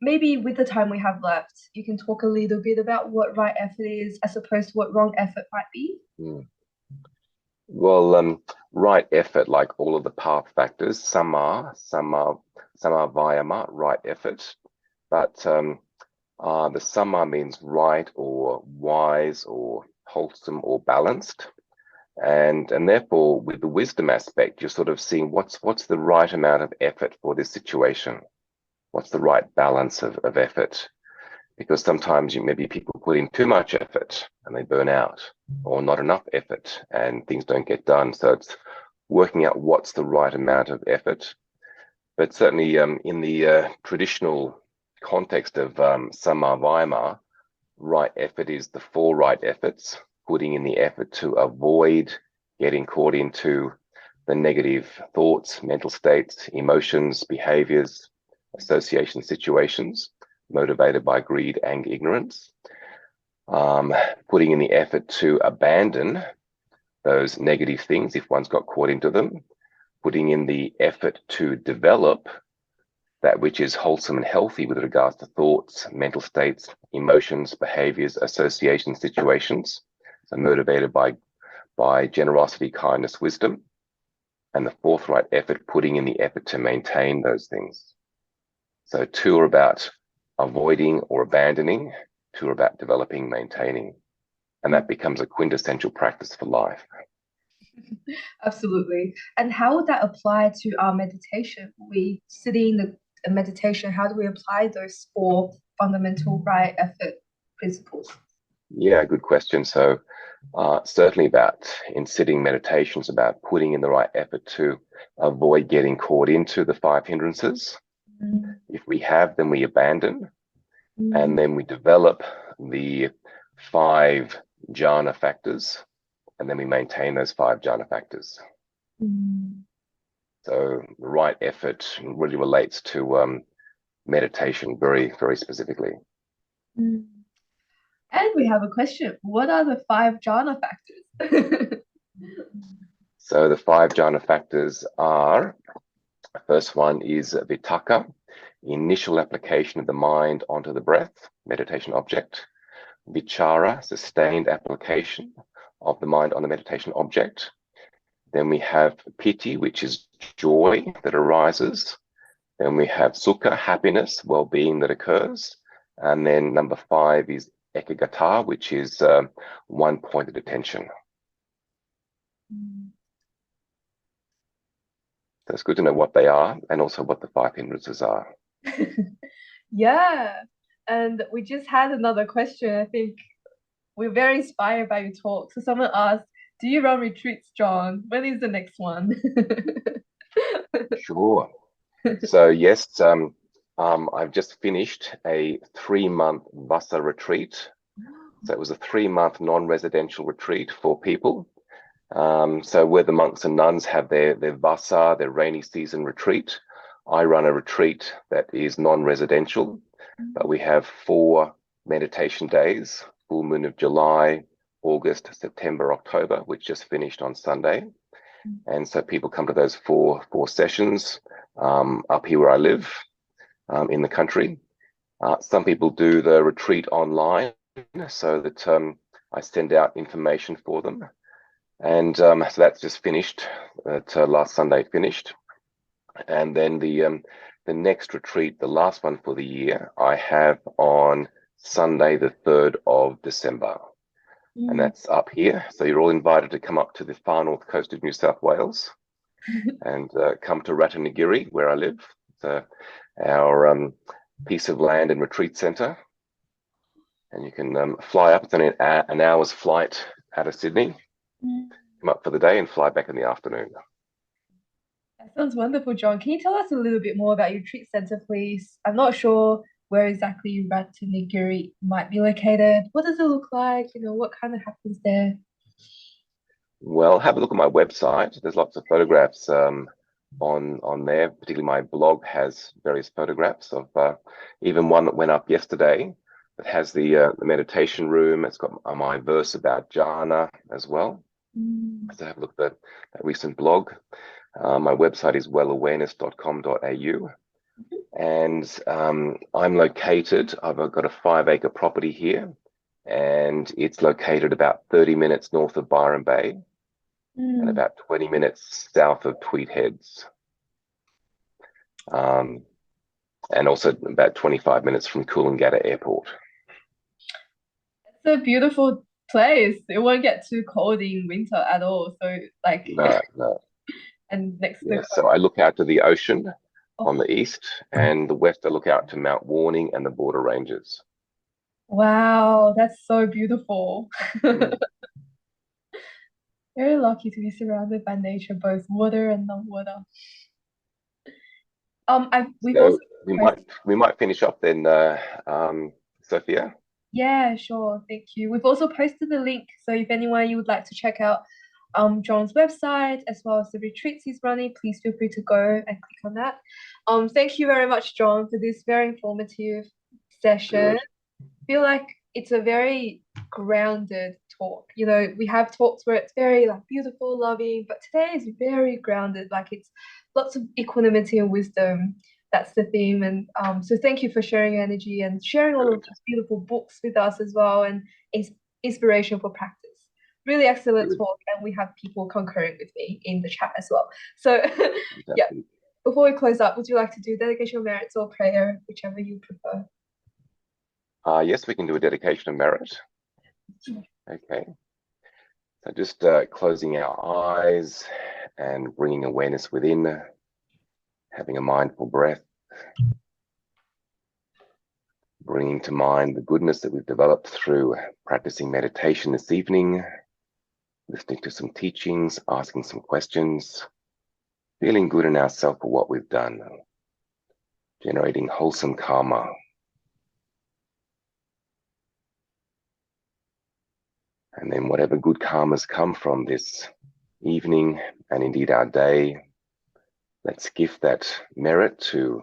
maybe with the time we have left, you can talk a little bit about what right effort is as opposed to what wrong effort might be. Well, right effort, like all of the path factors, some are vayama, right effort, but the sama means right or wise or wholesome or balanced. And therefore, with the wisdom aspect, you're sort of seeing what's the right amount of effort for this situation. What's the right balance of effort? Because sometimes maybe people put in too much effort and they burn out, or not enough effort and things don't get done. So it's working out what's the right amount of effort. But certainly in the traditional context of sama vayama, right effort is the 4 right efforts, putting in the effort to avoid getting caught into the negative thoughts, mental states, emotions, behaviors, association situations motivated by greed, anger, ignorance. Putting in the effort to abandon those negative things if one's got caught into them. Putting in the effort to develop that which is wholesome and healthy with regards to thoughts, mental states, emotions, behaviors, association situations. So motivated by generosity, kindness, wisdom. And the 4th right effort, putting in the effort to maintain those things. So 2 are about avoiding or abandoning, 2 are about developing, maintaining. And that becomes a quintessential practice for life. Absolutely. And how would that apply to our meditation? We sitting in the meditation, how do we apply those 4 fundamental right effort principles? Yeah, good question. So certainly in sitting meditations, about putting in the right effort to avoid getting caught into the 5 hindrances. If we have, then we abandon, and then we develop the 5 jhana factors, and then we maintain those 5 jhana factors. So the right effort really relates to meditation very, very specifically. And we have a question. What are the 5 jhana factors? So the 5 jhana factors are, the first one is vitakka, initial application of the mind onto the breath, meditation object. Vichara, sustained application of the mind on the meditation object. Then we have piti, which is joy that arises. Then we have sukha, happiness, well-being that occurs. And then number 5 is ekagata, which is one-pointed attention. So it's good to know what they are and also what the 5 hindrances are. Yeah. And we just had another question. I think we're very inspired by your talk. So someone asked, do you run retreats, John? When is the next one? Sure. So yes, I've just finished a 3-month Vassa retreat So it was a 3-month non-residential retreat for people. So where the monks and nuns have their vasa, their rainy season retreat, I run a retreat that is non-residential, but we have 4 meditation days, full moon of July, August, September, October, which just finished on Sunday. And so people come to those four sessions up here where I live in the country. Some people do the retreat online so that I send out information for them. And so that's just finished. Last Sunday finished. And then the next retreat, the last one for the year, I have on Sunday, the 3rd of December. And that's up here. So you're all invited to come up to the far north coast of New South Wales and come to Ratanagiri, where I live. It's our piece of land and retreat centre. And you can fly up. It's only an hour's flight out of Sydney. Come up for the day and fly back in the afternoon. That sounds wonderful, John. Can you tell us a little bit more about your retreat centre, please? I'm not sure where exactly Ratanagiri might be located. What does it look like? You know, what kind of happens there? Well, have a look at my website. There's lots of photographs on there. Particularly my blog has various photographs of even one that went up yesterday that has the meditation room. It's got my verse about jhana as well. So have a look at that recent blog. My website is wellawareness.com.au. And I'm located, I've got a 5-acre property here, and it's located about 30 minutes north of Byron Bay and about 20 minutes south of Tweed Heads. And also about 25 minutes from Coolangatta Airport. It's a beautiful place. It won't get too cold in winter at all. So like No. And next to so I look out to the ocean on the east, and the west I look out to Mount Warning and the border ranges. Wow, that's so beautiful. Very lucky to be surrounded by nature, both water and non-water. We might finish up then, Sophia. Yeah, sure. Thank you. We've also posted the link, so if anyone you would like to check out John's website as well as the retreats he's running, please feel free to go and click on that. Thank you very much, John, for this very informative session. I feel like it's a very grounded talk. You know, we have talks where it's very like beautiful, loving, but today is very grounded. Like it's lots of equanimity and wisdom. That's the theme. And so thank you for sharing your energy and sharing all of those beautiful books with us as well, and inspiration for practice. Really excellent talk, and we have people concurring with me in the chat as well. So yeah, before we close up, would you like to do dedication of merits or prayer, whichever you prefer? Yes, we can do a dedication of merit. Okay. So just closing our eyes and bringing awareness within, having a mindful breath, bringing to mind the goodness that we've developed through practicing meditation this evening, listening to some teachings, asking some questions, feeling good in ourselves for what we've done, generating wholesome karma. And then whatever good karmas come from this evening and indeed our day, let's gift that merit to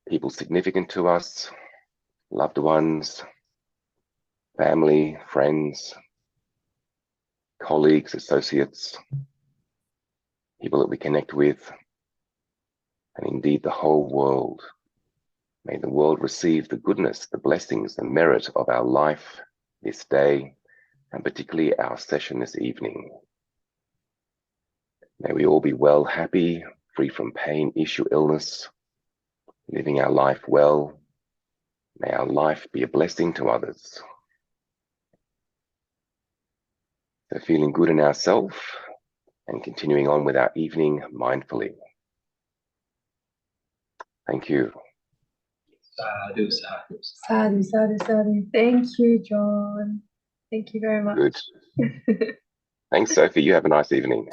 people significant to us, loved ones, family, friends, colleagues, associates, people that we connect with, and indeed the whole world. May the world receive the goodness, the blessings, the merit of our life this day, and particularly our session this evening. May we all be well, happy, free from pain, issue, illness, living our life well. May our life be a blessing to others. So feeling good in ourselves and continuing on with our evening mindfully. Thank you. Sadhu, sadhu. Sadhu, sadhu, sadhu. Thank you, John. Thank you very much. Good. Thanks, Sophie. You have a nice evening.